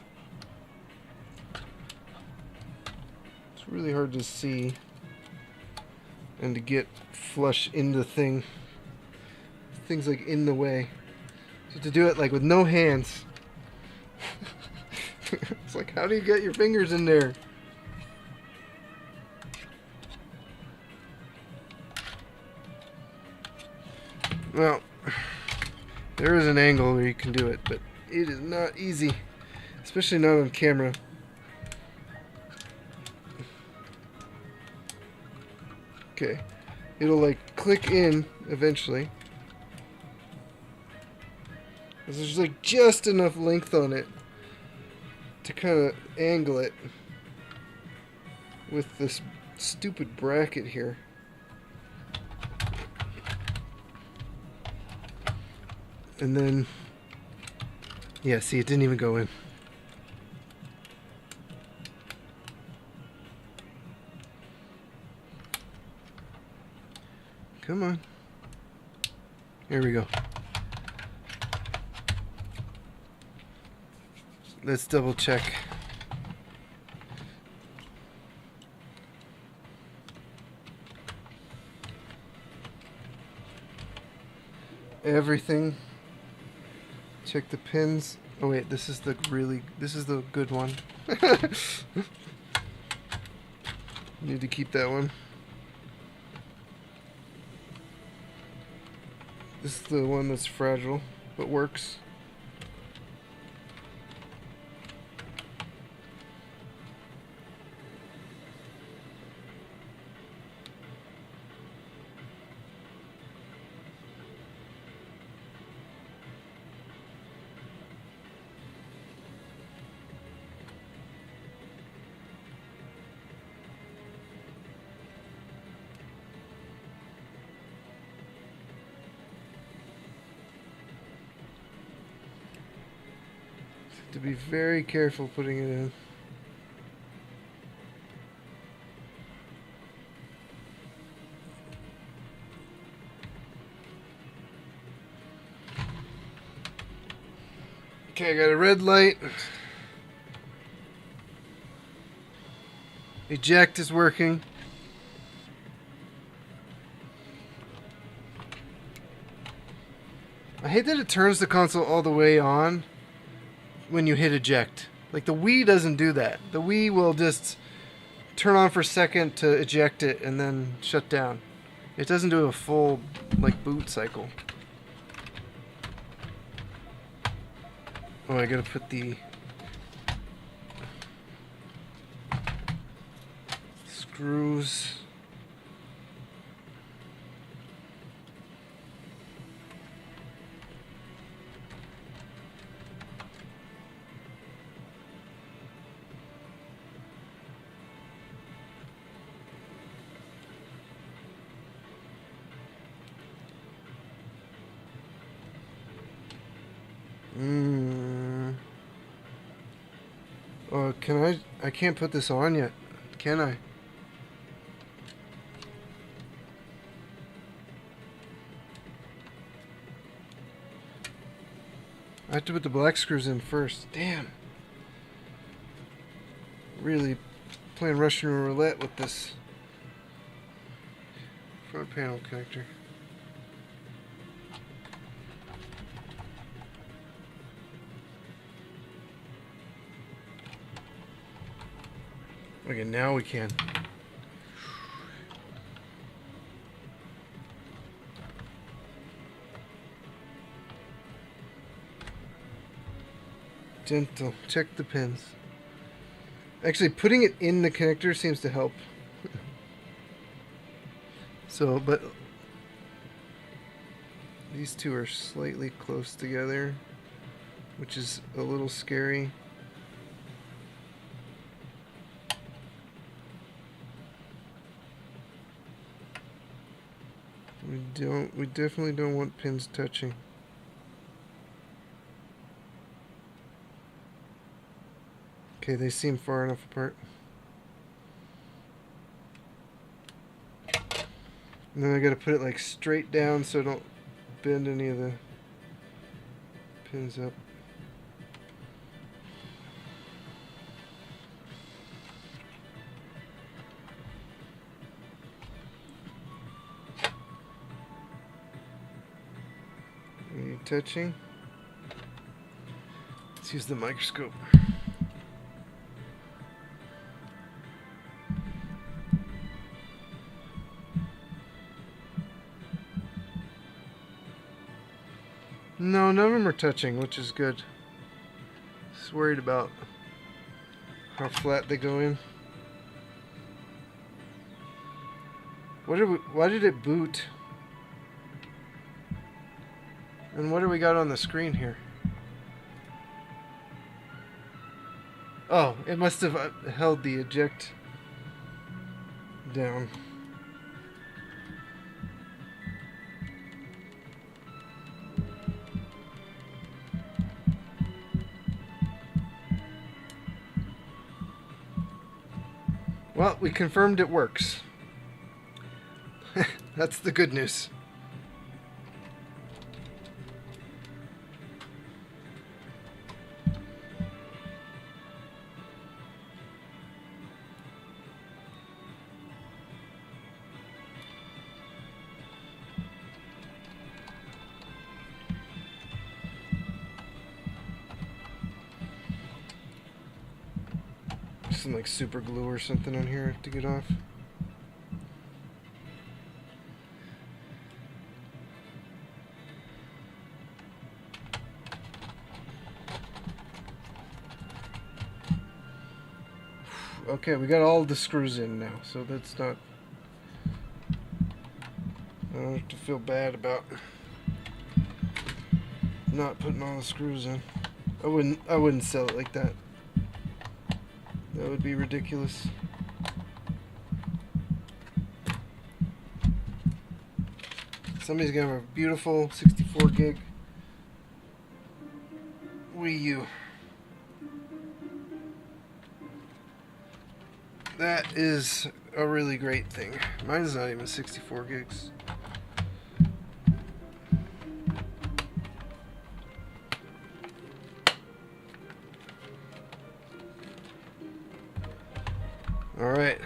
It's really hard to see and to get flush in the thing. Things like in the way. So to do it like with no hands. It's like, how do you get your fingers in there? Well, there is an angle where you can do it, but it is not easy, especially not on camera. Okay, it'll like click in eventually. There's like just enough length on it to kind of angle it with this stupid bracket here. And then, yeah, see, it didn't even go in. Come on. Here we go. Let's double check. Everything Check the pins. Oh wait, this is the good one. Need to keep that one. This is the one that's fragile, but works. To be very careful putting it in. Okay, I got a red light. Eject is working. I hate that it turns the console all the way on when you hit eject. Like the Wii doesn't do that. The Wii will just turn on for a second to eject it and then shut down. It doesn't do a full like boot cycle. Oh, I gotta put the screws. Can I can't put this on yet, can I? I have to put the black screws in first. Damn. Really playing Russian roulette with this front panel connector. Okay, now we can. Gentle. Check the pins. Actually, putting it in the connector seems to help. So, but these two are slightly close together, which is a little scary. We definitely don't want pins touching. Okay, they seem far enough apart. And then I gotta put it like straight down so I don't bend any of the pins up. Touching. Let's use the microscope. No, none of them are touching, which is good. Just worried about how flat they go in. Why did it boot? And what do we got on the screen here? Oh, it must have held the eject down. Well, we confirmed it works. That's the good news. some like super glue or something on here to get off. Okay, we got all the screws in now, so that's not... I don't have to feel bad about not putting all the screws in. I wouldn't sell it like that. That would be ridiculous. Somebody's gonna have a beautiful 64 gig Wii U. That is a really great thing. Mine's not even 64 gigs. Alright.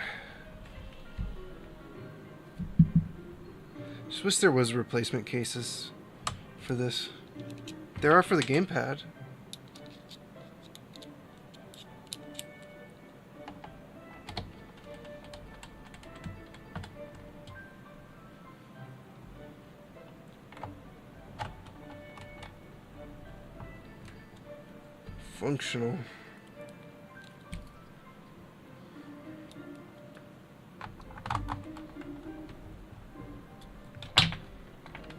Just wish there was replacement cases for this. There are for the gamepad. Functional.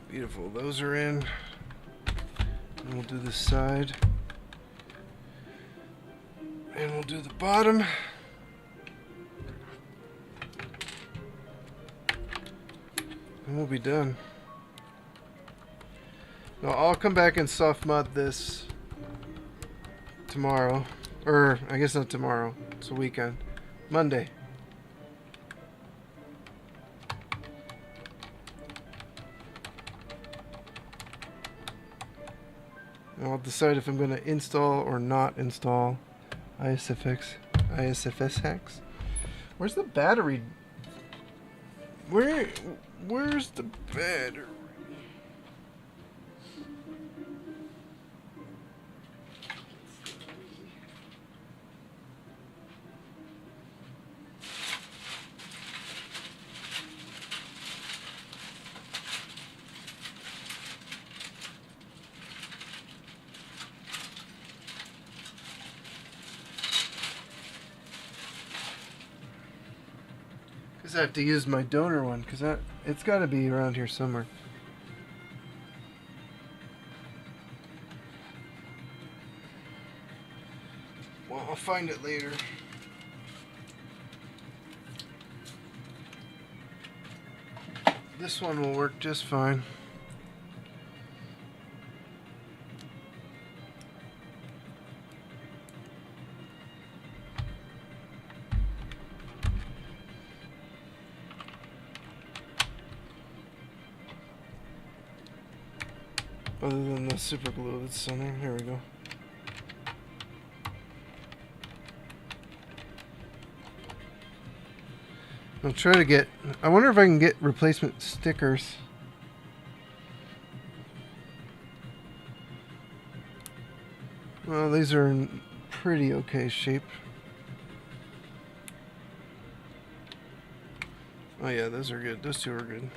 Beautiful. Those are in. And we'll do this side. And we'll do the bottom. And we'll be done. Now I'll come back and soft mod this tomorrow. Or, I guess not tomorrow. It's a weekend. Monday. And I'll decide if I'm going to install or not install ISFS hacks. Where's the battery? Where's the battery? I have to use my donor one because it's got to be around here somewhere. Well, I'll find it later. This one will work just fine. Other than the super glue that's on there. Here we go. I'll try to get... I wonder if I can get replacement stickers. Well, these are in pretty okay shape. Oh yeah, those are good. Those two are good.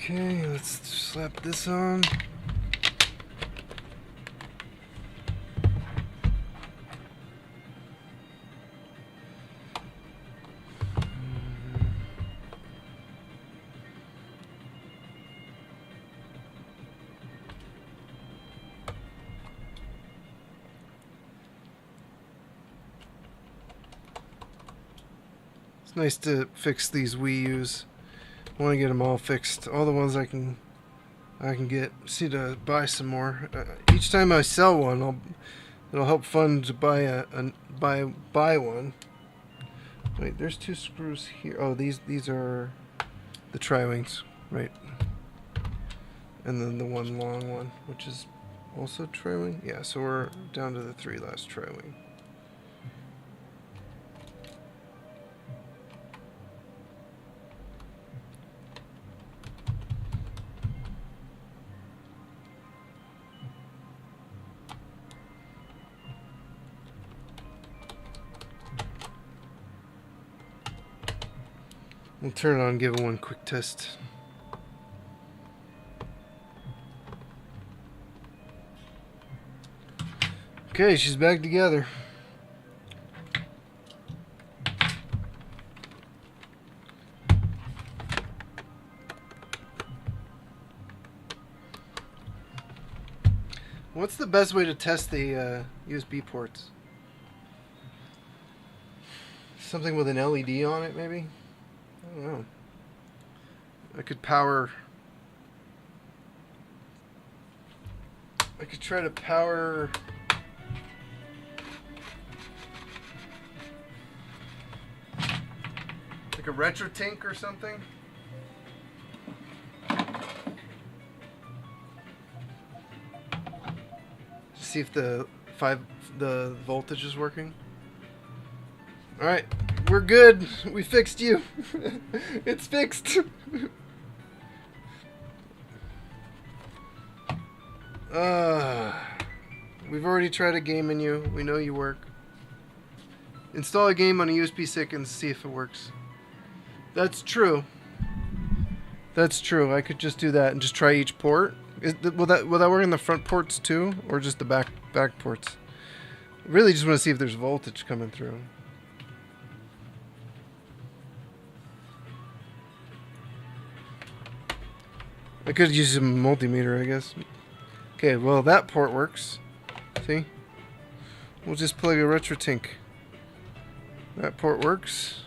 Okay, let's slap this on. It's nice to fix these Wii U's. I want to get them all fixed. All the ones I can get. See to buy some more. Each time I sell one, it'll help fund to buy buy one. Wait, there's two screws here. Oh, these are the tri-wings, right? And then the one long one, which is also tri-wing. Yeah, so we're down to the three last tri-wing. We'll turn it on and give it one quick test. Okay, she's back together. What's the best way to test the USB ports? Something with an LED on it, maybe? I don't know. I could try to power... like a retro tank or something? See if the voltage is working. All right, we're good. We fixed you. It's fixed. We've already tried a game in you. We know you work. Install a game on a USB stick and see if it works. That's true. That's true. I could just do that and just try each port. Will that work in the front ports too, or just the back ports? Really, just want to see if there's voltage coming through. I could use a multimeter, I guess. Okay, well that port works. See? We'll just plug a retro tank. That port works.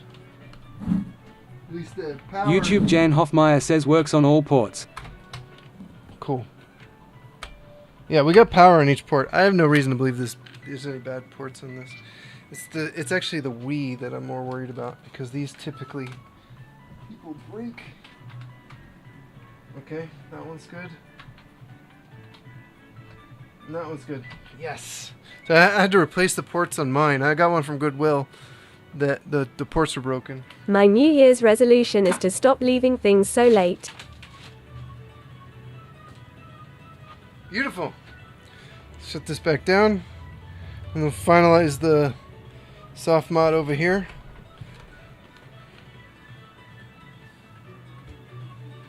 At least the power. YouTube Jan Hoffmeyer says works on all ports. Cool. Yeah, we got power on each port. I have no reason to believe there's any bad ports on this. It's actually the Wii that I'm more worried about, because these typically people break. Okay, that one's good. And that one's good. Yes. So I had to replace the ports on mine. I got one from Goodwill. The ports were broken. My New Year's resolution is to stop leaving things so late. Beautiful. Shut this back down, and we'll finalize the soft mod over here.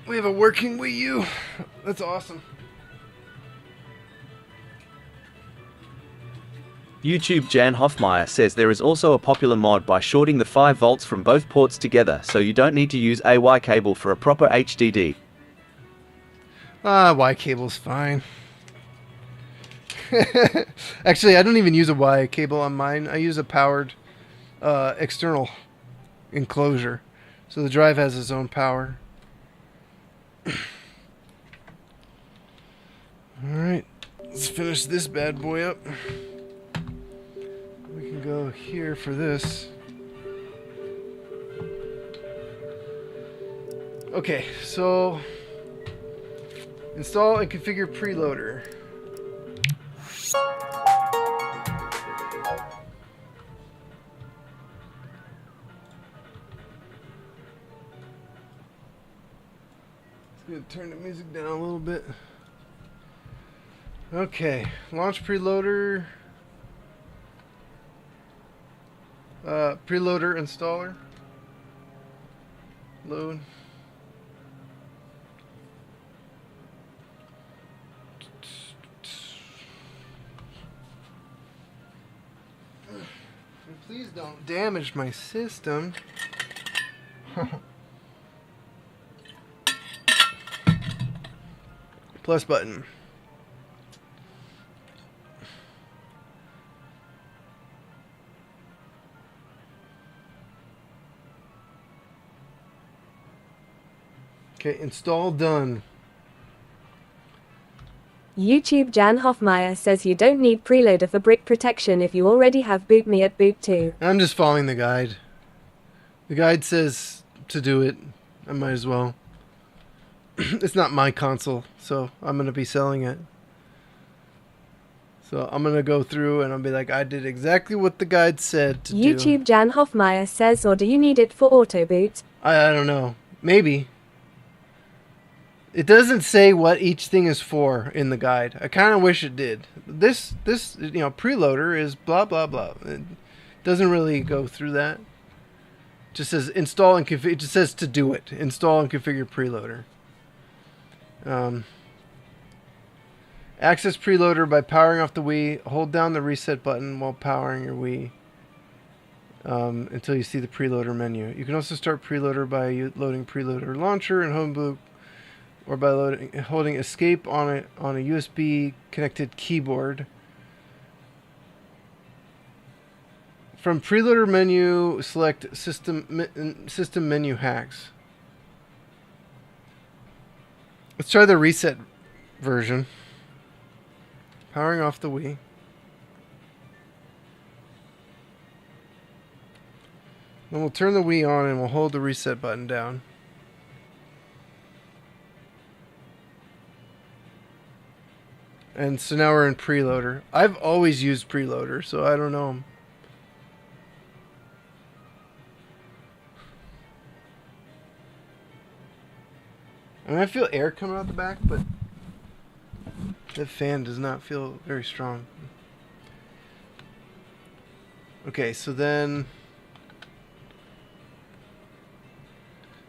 We have a working Wii U. That's awesome. YouTube Jan Hoffmeyer says there is also a popular mod by shorting the 5 volts from both ports together, so you don't need to use a Y cable for a proper HDD. Y cable's fine. Actually, I don't even use a Y cable on mine. I use a powered external enclosure. So the drive has its own power. Alright, let's finish this bad boy up. We can go here for this. Okay, so install and configure preloader. Gonna turn the music down a little bit. Okay, launch preloader. Preloader installer. Load. Please don't damage my system. Plus button. Okay, install done. YouTube Jan Hoffmeyer says you don't need preloader for brick protection if you already have BootMe at boot 2. I'm just following the guide. The guide says to do it. I might as well. It's not my console, so I'm going to be selling it. So I'm going to go through and I'll be like, I did exactly what the guide said to do. YouTube Jan Hoffmeyer says, or do you need it for auto boot? I don't know. Maybe. It doesn't say what each thing is for in the guide. I kind of wish it did. This preloader is blah blah blah. It doesn't really go through that Just says install and configure. It just says to do it. Install and configure preloader. Access preloader by powering off the Wii. Hold down the reset button while powering your Wii until you see the preloader menu. You can also start preloader by loading preloader launcher and homebrew, or by holding escape on a USB connected keyboard. From preloader menu, select system menu hacks. Let's try the reset version. Powering off the Wii. Then we'll turn the Wii on and we'll hold the reset button down. And so now we're in preloader. I've always used preloader, so I don't know. I mean, I feel air coming out the back, but the fan does not feel very strong. Okay, so then...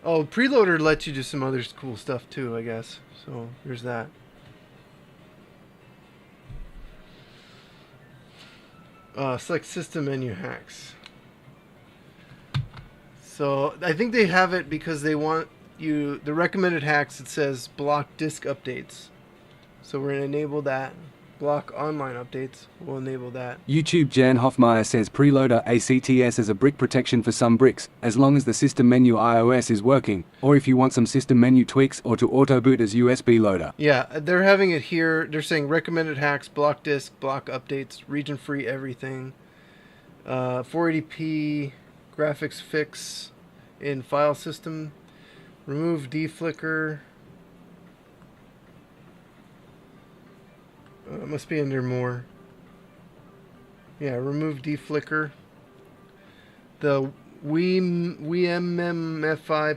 Oh, preloader lets you do some other cool stuff too, I guess. So, there's that. Select system menu hacks. So, I think they have it because they want you... The recommended hacks, it says block disk updates. So we're going to enable that. Block online updates. We'll enable that. YouTube Jan Hoffmeyer says preloader ACTS is a brick protection for some bricks, as long as the system menu iOS is working, or if you want some system menu tweaks or to auto boot as USB loader. Yeah, they're having it here. They're saying recommended hacks, block disk, block updates, region free everything, 480p graphics fix in file system, remove deflicker. It must be under more. Yeah, remove deflicker. The WMMFI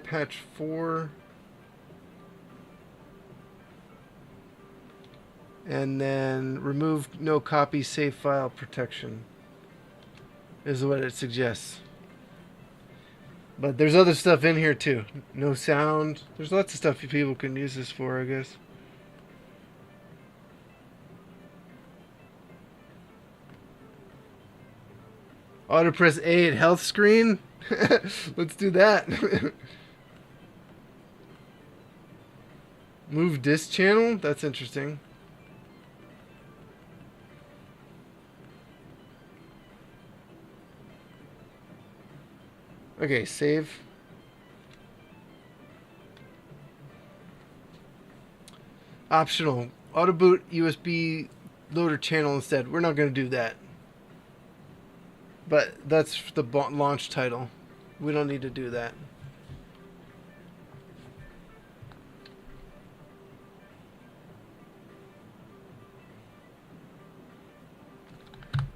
patch 4. And then remove no copy save file protection is what it suggests. But there's other stuff in here too. No sound. There's lots of stuff people can use this for, I guess. Auto press A at health screen. Let's do that. Move disk channel. That's interesting. Okay, save. Optional. Auto boot USB loader channel instead. We're not going to do that. But that's the launch title. We don't need to do that.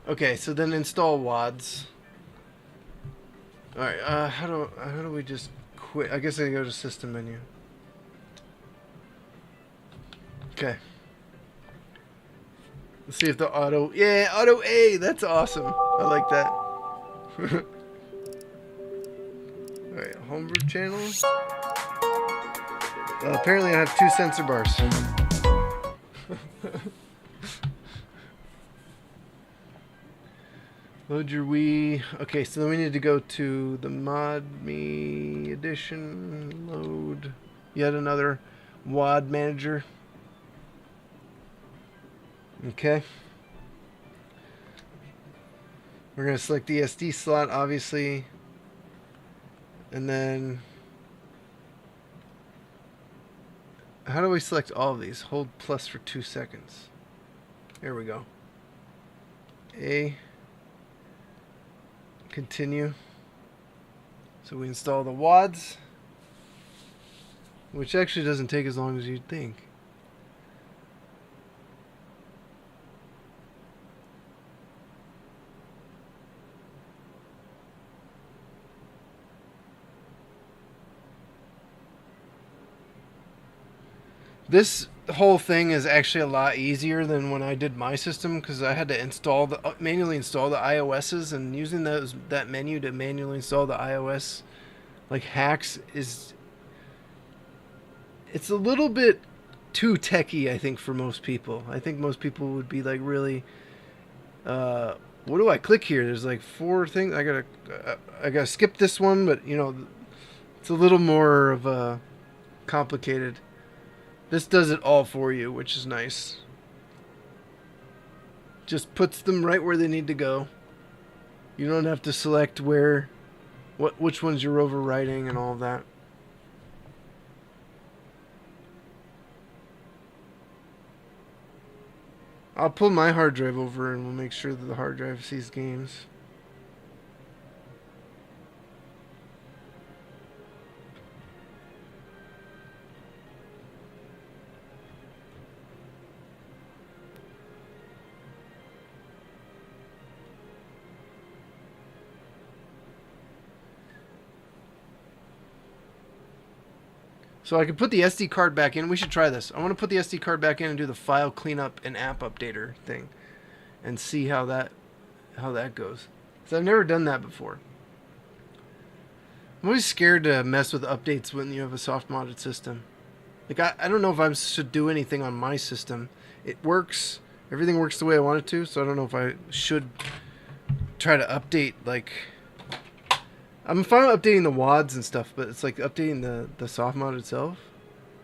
Okay, so then install WADs. Alright, how do we just quit? I guess I go to system menu. Okay. Let's see if the auto... Yeah, auto A! That's awesome. I like that. Alright, homebrew channel. Apparently I have 2 sensor bars. Load your Wii. Okay, so then we need to go to the Modmii edition. Load yet another WAD manager. Okay. We're going to select the SD slot, obviously. And then... How do we select all of these? Hold plus for 2 seconds. There we go. A. Continue. So we install the WADs. Which actually doesn't take as long as you'd think. This whole thing is actually a lot easier than when I did my system, because I had to install manually install the iOSs, and using that menu to manually install the iOS like hacks is, it's a little bit too techy, I think, for most people. I think most people would be like really, what do I click here? There's like 4 things. I gotta skip this one, but you know, it's a little more of a complicated. This does it all for you, which is nice. Just puts them right where they need to go. You don't have to select which ones you're overwriting and all of that. I'll pull my hard drive over and we'll make sure that the hard drive sees games. So I can put the SD card back in. We should try this. I want to put the SD card back in and do the file cleanup and app updater thing, and see how that goes. Because I've never done that before. I'm always scared to mess with updates when you have a soft modded system. Like I don't know if I should do anything on my system. It works. Everything works the way I want it to. So I don't know if I should try to update like. I'm fine with updating the WADs and stuff, but it's like updating the soft mod itself.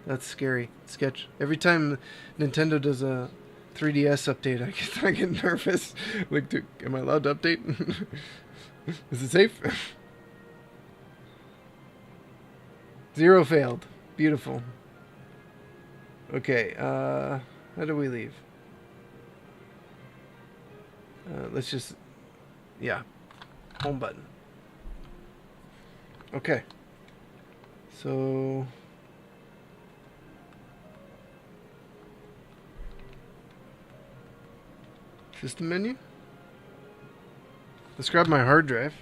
That's scary. Sketch. Every time Nintendo does a 3DS update, I get nervous. Like, am I allowed to update? Is it safe? 0 failed. Beautiful. Okay, how do we leave? Let's just, yeah, home button. Okay, so system menu. Let's grab my hard drive.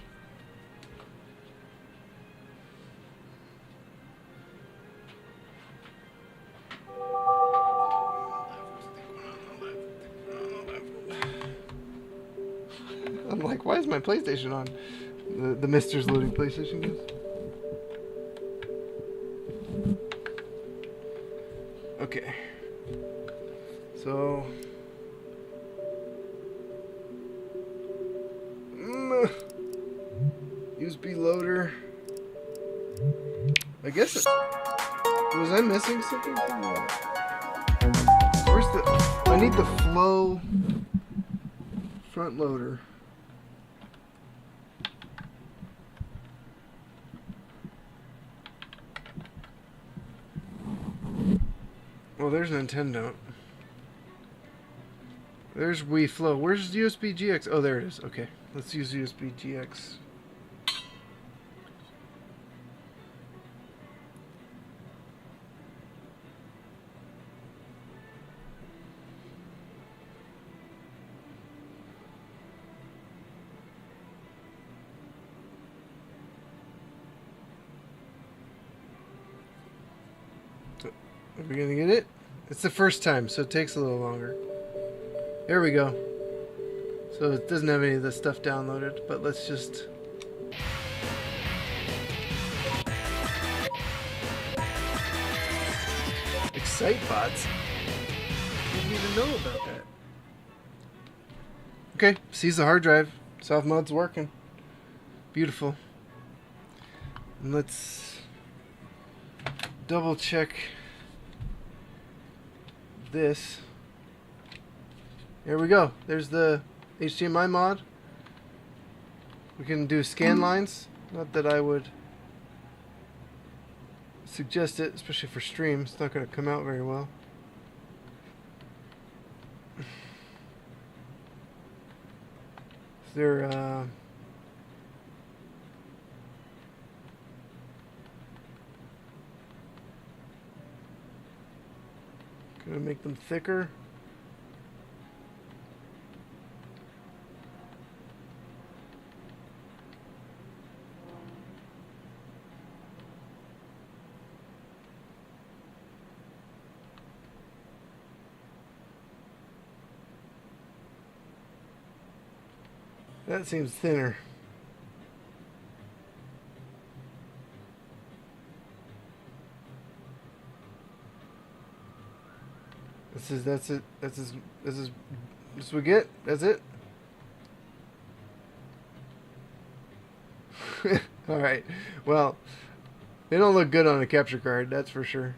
I'm like, why is my PlayStation on? The Mister's loading PlayStation games. Okay, so USB loader. I guess was I missing something from that? Where's the? I need the flow front loader. Well, there's Nintendo. There's Wii Flow. Where's USB GX? Oh, there it is. Okay, let's use USB GX. Are we gonna get it? It's the first time, so it takes a little longer. There we go. So it doesn't have any of the stuff downloaded, but let's just... Excitebots? Didn't even know about that. Okay, sees the hard drive. Soft mod's working. Beautiful. And let's double check this. There we go. There's the HDMI mod. We can do scan lines. Not that I would suggest it, especially for stream. It's not going to come out very well. Is there gonna make them thicker? That seems thinner. That's it. This is we get. That's it. All right. Well, they don't look good on a capture card. That's for sure.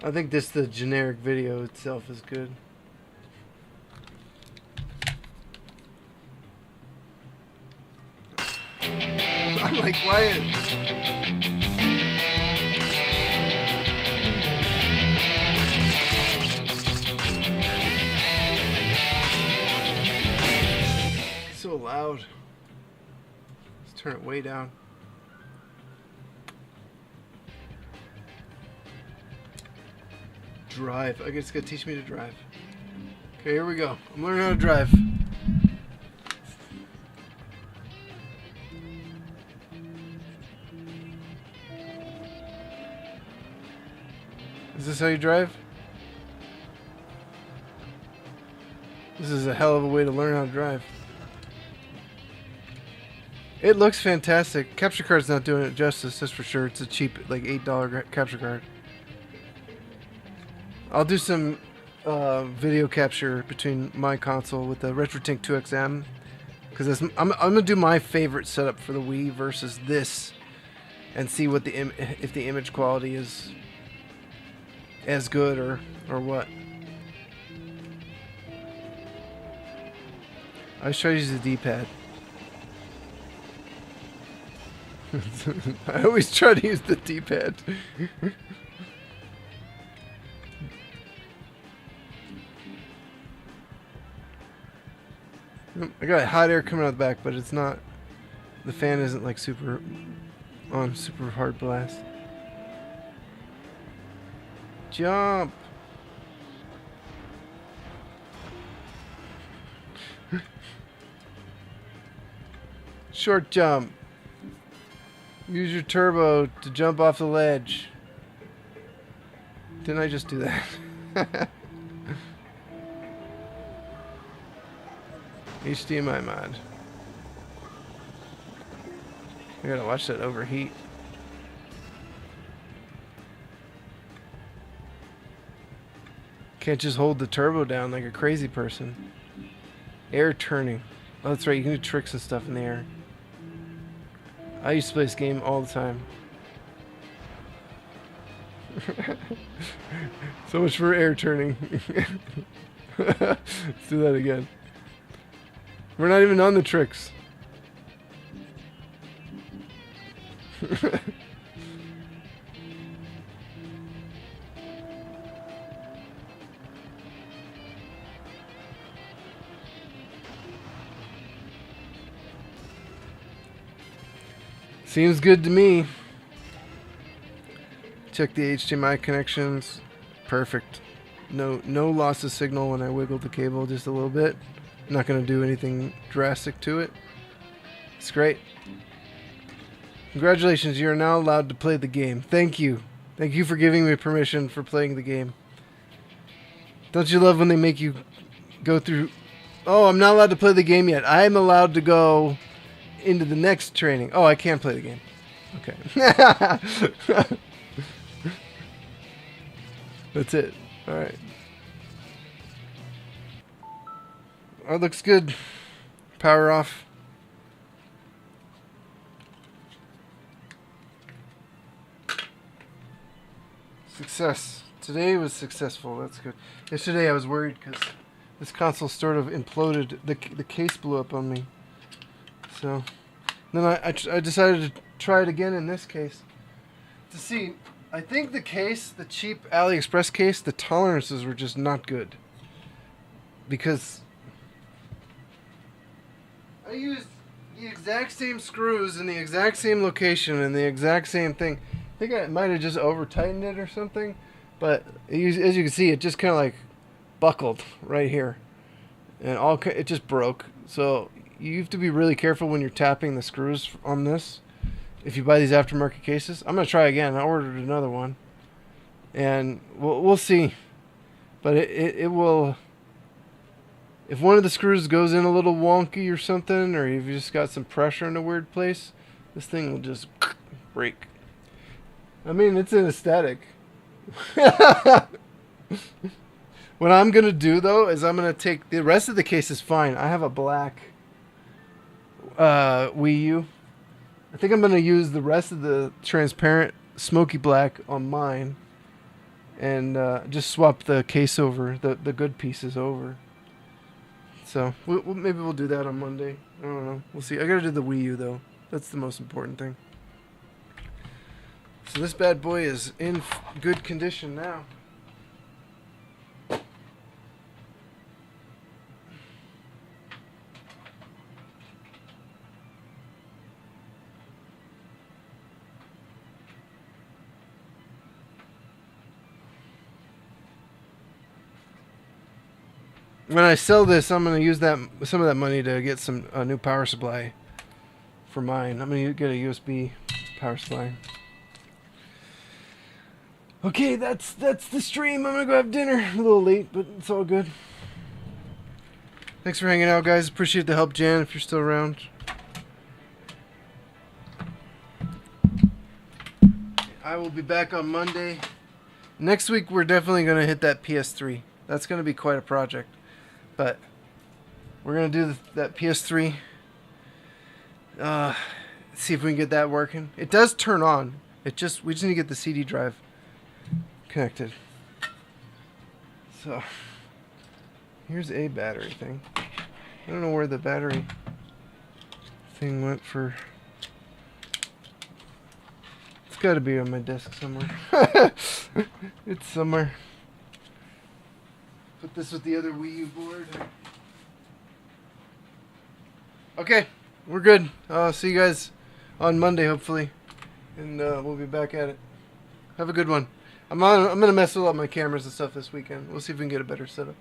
I think the generic video itself is good. I'm like, why? So loud. Let's turn it way down. Drive. I guess it's gonna teach me to drive. Okay, here we go. I'm learning how to drive. Is this how you drive? This is a hell of a way to learn how to drive. It looks fantastic. Capture card's not doing it justice, that's for sure. It's a cheap, like $8 capture card. I'll do some video capture between my console with the RetroTink 2XM, because I'm gonna do my favorite setup for the Wii versus this, and see what if the image quality is as good or what. I always try to use the D-pad. I always try to use the D-pad. I got hot air coming out the back, but it's not. The fan isn't like super hard blast. Jump! Short jump. Use your turbo to jump off the ledge. Didn't I just do that? HDMI mod. I gotta watch that overheat. Can't just hold the turbo down like a crazy person. Air turning. Oh, that's right, you can do tricks and stuff in the air. I used to play this game all the time. So much for air turning. Let's do that again. We're not even on the tricks. Seems good to me. Check the HDMI connections. Perfect. No loss of signal when I wiggle the cable just a little bit. I'm not going to do anything drastic to it. It's great. Congratulations, you are now allowed to play the game. Thank you. Thank you for giving me permission for playing the game. Don't you love when they make you go through... Oh, I'm not allowed to play the game yet. I'm allowed to go into the next training. Oh, I can't play the game. Okay. That's it. Alright. Oh, it looks good. Power off. Success. Today was successful. That's good. Yesterday I was worried because this console sort of imploded. The case blew up on me. So then I decided to try it again in this case to see. I think the case, the cheap AliExpress case, the tolerances were just not good because I used the exact same screws in the exact same location and the exact same thing. I think I might have just over tightened it or something, but as you can see, it just kind of like buckled right here, and it just broke. So you have to be really careful when you're tapping the screws on this. If you buy these aftermarket cases, I'm gonna try again. I ordered another one, and we'll see. But it will. If one of the screws goes in a little wonky or something, or if you just got some pressure in a weird place, This thing will just break. I mean, it's an aesthetic. What I'm gonna do though is I'm gonna take the rest of the case is fine. I have a black Wii U. I think I'm gonna use the rest of the transparent smoky black on mine, and just swap the case over, the good pieces over. So maybe we'll do that on Monday. I don't know. We'll see. I gotta do the Wii U though. That's the most important thing. So this bad boy is in good condition now. When I sell this, I'm going to use some of that money to get some new power supply for mine. I'm going to get a USB power supply. Okay, that's the stream. I'm going to go have dinner. I'm a little late, but it's all good. Thanks for hanging out, guys. Appreciate the help, Jan, if you're still around. I will be back on Monday. Next week, we're definitely going to hit that PS3. That's going to be quite a project. But we're going to do that PS3. See if we can get that working. It does turn on. We just need to get the CD drive connected. So here's a battery thing. I don't know where the battery thing went for. It's got to be on my desk somewhere. It's somewhere. Put this with the other Wii U board. Okay, we're good. See you guys on Monday, hopefully, and we'll be back at it. Have a good one. I'm gonna mess with all my cameras and stuff this weekend. We'll see if we can get a better setup.